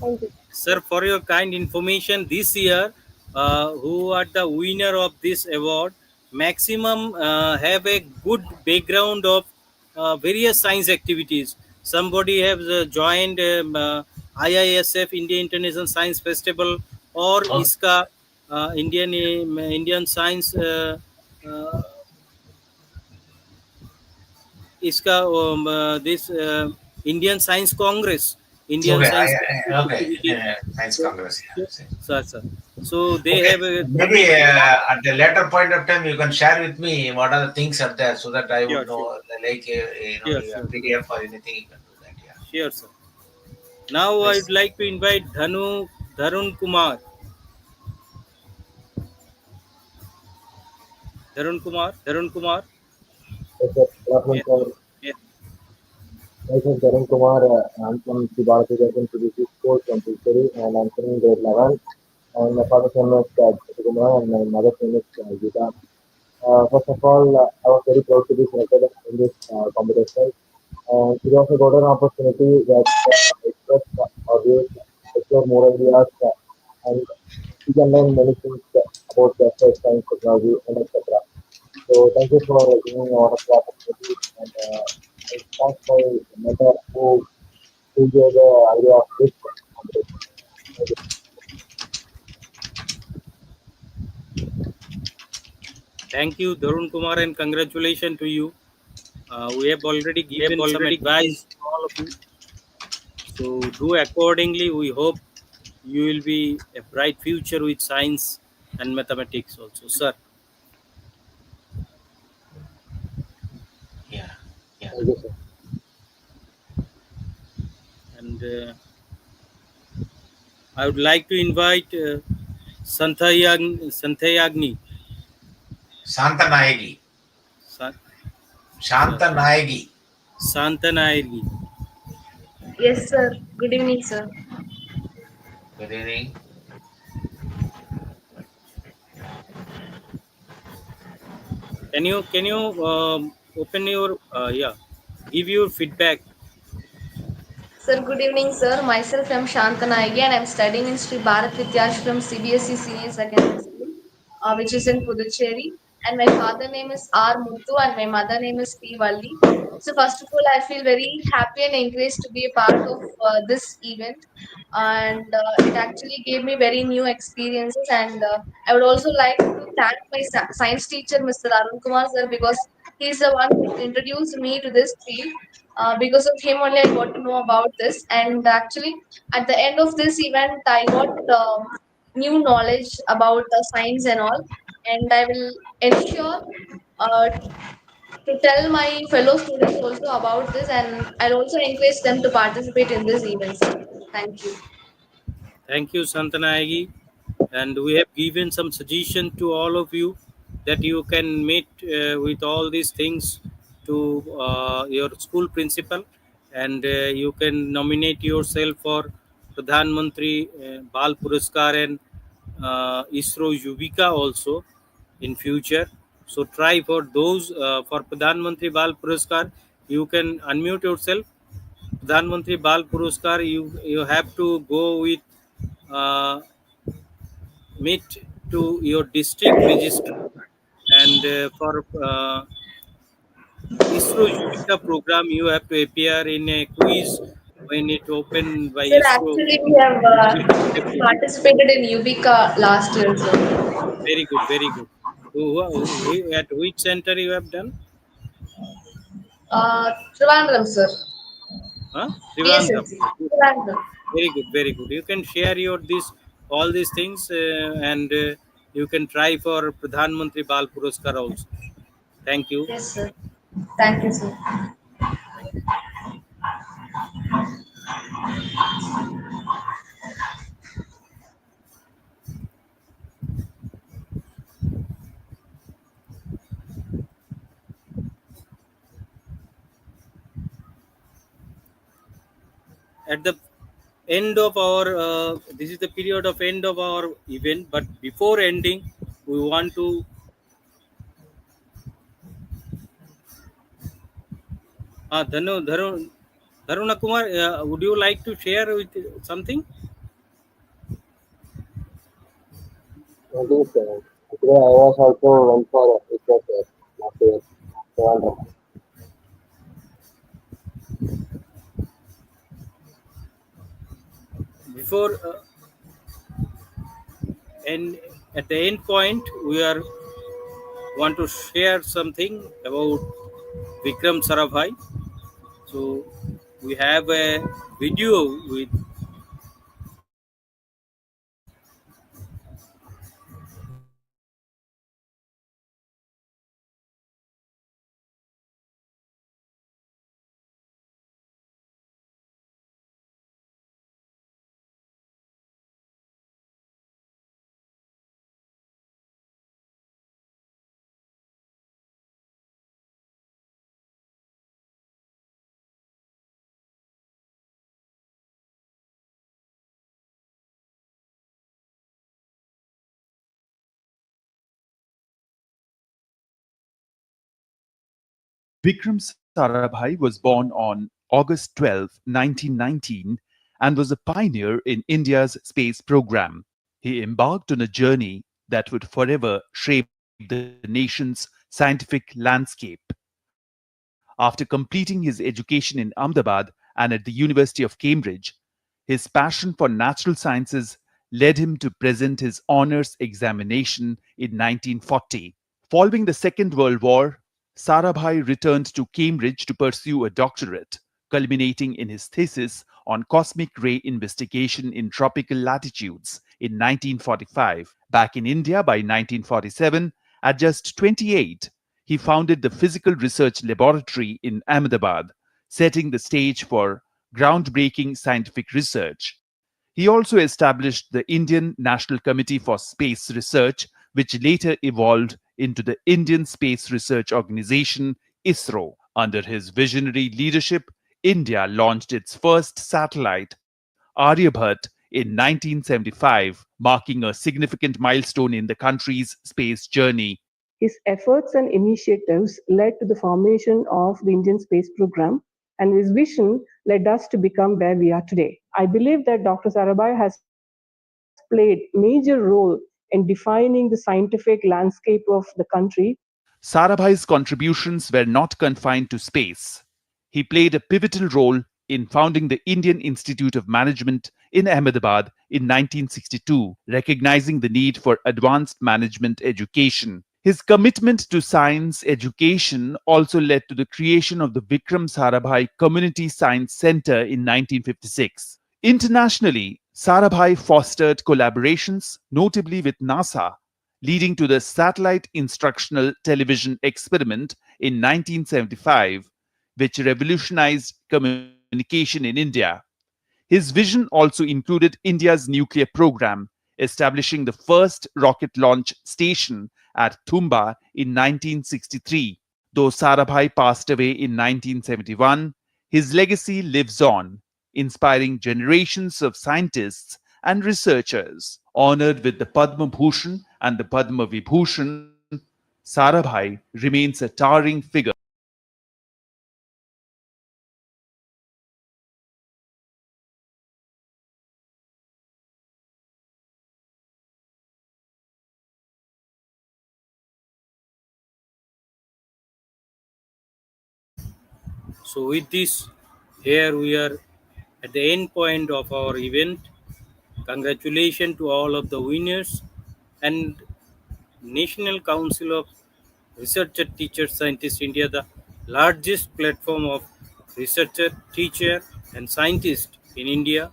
Thank you. sir, for your kind information, this year, who are the winner of this award, maximum have a good background of various science activities. Somebody has joined IISF, India International Science Festival, or Okay. ISCA, Indian Science. Uh, इसका this Indian Science Congress, Indian Okay. Science Congress Okay. activities. Science So, Congress. Yeah. sir. So they Okay, have a good maybe background. at the later point of time, you can share with me what are the things are there so that I would Sure, sure, know, like, you sure, have PDF or anything, you can do that. Yeah. sure, sir. Now I Yes. would like to invite Dharun Kumar. Dharun Kumar. Yes, sir. Good afternoon, Yes, sir. yes, Myself, Karan Kumar. I'm from the Bharat Vidyashram CBSE School from Puducherry, and I'm studying grade 11. And my father's name is Kumar, and my mother's name is Gita. First of all, I was very proud to be selected in this competition. And it also got an opportunity that express our views, explore more ideas, and we can learn many things about the science, technology, and etc. So thank you for giving me a wonderful opportunity, and I thank my mentor who gave the idea of this competition. Thank you. thank you, Dharun Kumar, and congratulations to you. We have already given some advice to all of you. So do accordingly. We hope you will be a bright future with science and mathematics also, sir. Yeah. Thank you, sir. And I would like to invite Santayagni. Santanayagi. Sa- Shanta Nayagi. Santanairi. Yes, sir. Good evening, sir. Good evening. Can you open your give your feedback? Sir, good evening, sir. Myself, I am Shantanayagi and I am studying in Sri Bharat Vidyashram CBSE Senior Secondary School, which is in Puducherry. And my father name is R. Muthu and my mother name is P. Valli. So first of all, I feel very happy and encouraged to be a part of this event. And it actually gave me very new experiences. And I would also like to thank my science teacher, Mr. Arun Kumar sir, because he's the one who introduced me to this field. Because of him only I got to know about this. And actually, at the end of this event, I got new knowledge about the science and all. And I will ensure to tell my fellow students also about this, and I'll also encourage them to participate in this event. Sir. Thank you. Thank you, Santanaigi. And we have given some suggestion to all of you that you can meet with all these things to your school principal, and you can nominate yourself for Pradhan Mantri Bal Puraskar and ISRO Yuvika also in future. So try for those for Pradhan Mantri Bal Puraskar. You can unmute yourself. Pradhan Mantri Bal Puraskar. You have to go with uh, meet to your district registrar, and for ISRO Yuvika program you have to appear in a quiz when it opened by Sir, ISRO. actually, we have participated in Ubika last year, sir. Very good, very good. At which center you have done? Trivandrum, sir. Huh? Trivandrum. BSNC. Trivandrum. Very good, very good. You can share your this all these things and you can try for Pradhan Mantri Bal Puraskar also. Thank you. Yes, sir. Thank you, sir. At the end of our this is the period of end of our event, but before ending we want to Dharuna Kumar, would you like to share with something? Nothing, sir. Actually, I was also went for ISRO, sir, last year. Trivandrum. Before and at the end point we are want to share something about Vikram Sarabhai. So we have a video with Vikram Sarabhai was born on August 12, 1919, and was a pioneer in India's space program. He embarked on a journey that would forever shape the nation's scientific landscape. After completing his education in Ahmedabad and at the University of Cambridge, his passion for natural sciences led him to present his honors examination in 1940. Following the Second World War, Sarabhai returned to Cambridge to pursue a doctorate, culminating in his thesis on cosmic ray investigation in tropical latitudes in 1945. Back in India by 1947, at just 28, he founded the Physical Research Laboratory in Ahmedabad, setting the stage for groundbreaking scientific research. He also established the Indian National Committee for Space Research, which later evolved into the Indian Space Research Organization ISRO. Under his visionary leadership, India launched its first satellite, Aryabhat, in 1975, marking a significant milestone in the country's space journey. His efforts and initiatives led to the formation of the Indian space program, and his vision led us to become where we are today. I believe that Dr. Sarabhai has played major role in defining the scientific landscape of the country. Sarabhai's contributions were not confined to space. He played a pivotal role in founding the Indian Institute of Management in Ahmedabad in 1962, recognizing the need for advanced management education. His commitment to science education also led to the creation of the Vikram Sarabhai Community Science Center in 1956. Internationally, Sarabhai fostered collaborations, notably with NASA, leading to the satellite instructional television experiment in 1975, which revolutionized communication in India. His vision also included India's nuclear program, establishing the first rocket launch station at Thumba in 1963. Though Sarabhai passed away in 1971, his legacy lives on, inspiring generations of scientists and researchers. Honored with the Padma Bhushan and the Padma Vibhushan, Sarabhai remains a towering figure. So with this, here we are at the end point of our event. Congratulations to all of the winners, and National Council of Researcher, Teacher, Scientist India, the largest platform of researcher, teacher and scientist in India,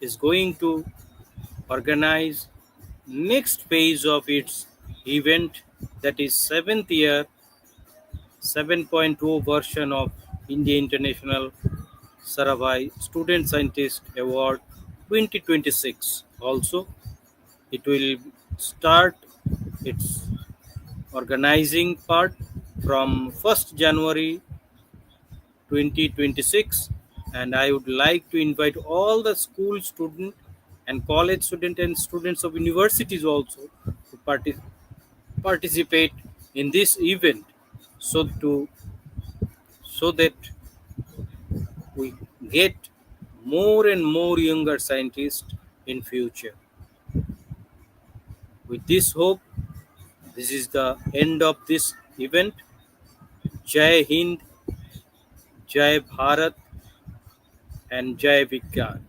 is going to organize next phase of its event, that is 7th year 7.2 version of India International Sarabhai Student Scientist Award 2026. Also, it will start its organizing part from 1st January 2026, and I would like to invite all the school student and college student and students of universities also to participate in this event, so that we get more and more younger scientists in future. With this hope, this is the end of this event. Jai Hind, Jai Bharat, and Jai Vigyan.